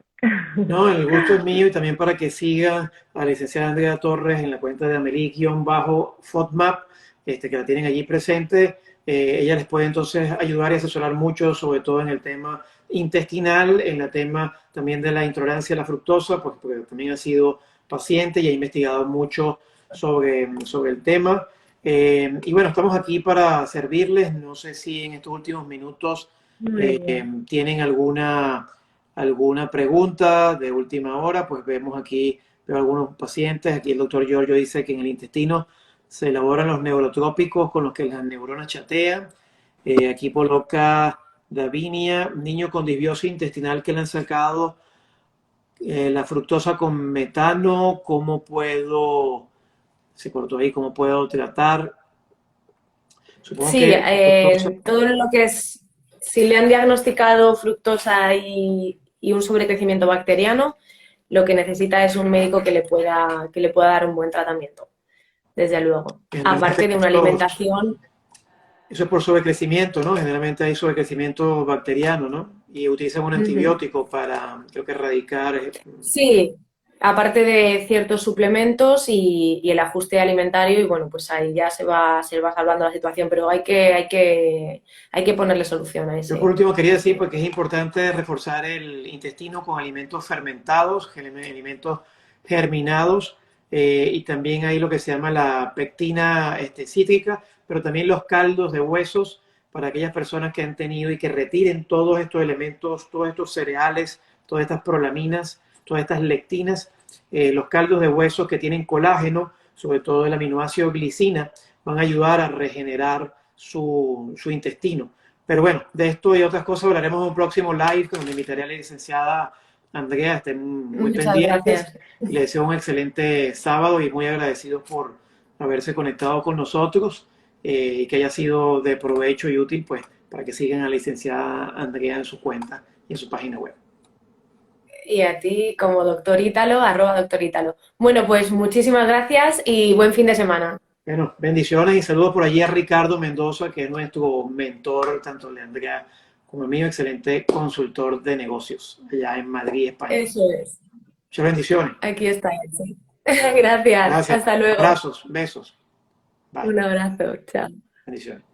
No, el gusto es mío, y también para que siga a la licenciada Andrea Torres en la cuenta de Amelie-FODMAP, que la tienen allí presente. Ella les puede entonces ayudar y asesorar mucho, sobre todo en el tema intestinal, en el tema también de la intolerancia a la fructosa, porque también ha sido paciente y ha investigado mucho sobre el tema. Y bueno, estamos aquí para servirles. No sé si en estos últimos minutos Muy bien. tienen alguna pregunta de última hora. Pues vemos aquí, veo algunos pacientes. Aquí el doctor Giorgio dice que en el intestino se elaboran los neurotrópicos con los que las neuronas chatean. Aquí coloca Davinia, niño con disbiosis intestinal que le han sacado la fructosa con metano. ¿Cómo puedo, se cortó ahí, cómo puedo tratar? Supongo Sí, que fructosa. todo lo que es, si le han diagnosticado fructosa y un sobrecrecimiento bacteriano, lo que necesita es un médico que le pueda dar un buen tratamiento, desde luego. Generalmente Aparte de una alimentación. eso es por sobrecrecimiento, ¿no? Generalmente hay sobrecrecimiento bacteriano, ¿no? Y utilizan un Ujú. antibiótico para, creo que erradicar. Sí, aparte de ciertos suplementos y el ajuste alimentario, y bueno, pues ahí ya se va salvando la situación, pero hay que ponerle solución a Yo por ese. último quería decir, porque es importante reforzar el intestino con alimentos fermentados, alimentos germinados, y también hay lo que se llama la pectina cítrica, pero también los caldos de huesos para aquellas personas que han tenido y que retiren todos estos elementos, todos estos cereales, todas estas prolaminas, todas estas lectinas, los caldos de hueso que tienen colágeno, sobre todo el aminoácido glicina, van a ayudar a regenerar su intestino. Pero bueno, de esto y otras cosas hablaremos en un próximo live, donde invitaré a la licenciada Andrea. Estén muy Muchas pendientes. gracias. Le deseo un excelente sábado y muy agradecido por haberse conectado con nosotros y que haya sido de provecho y útil, pues, para que sigan a la licenciada Andrea en su cuenta y en su página web. Y a ti como Dr. Ítalo, @Dr. Ítalo. Bueno, pues muchísimas gracias y buen fin de semana. Bueno, bendiciones y saludos por allí a Ricardo Mendoza, que es nuestro mentor, tanto de Andrea como mío, excelente consultor de negocios allá en Madrid, España. Eso es. Muchas bendiciones. Aquí está. Sí. Gracias. Gracias. Hasta luego. Abrazos, besos. Bye. Un abrazo. Chao. Bendiciones.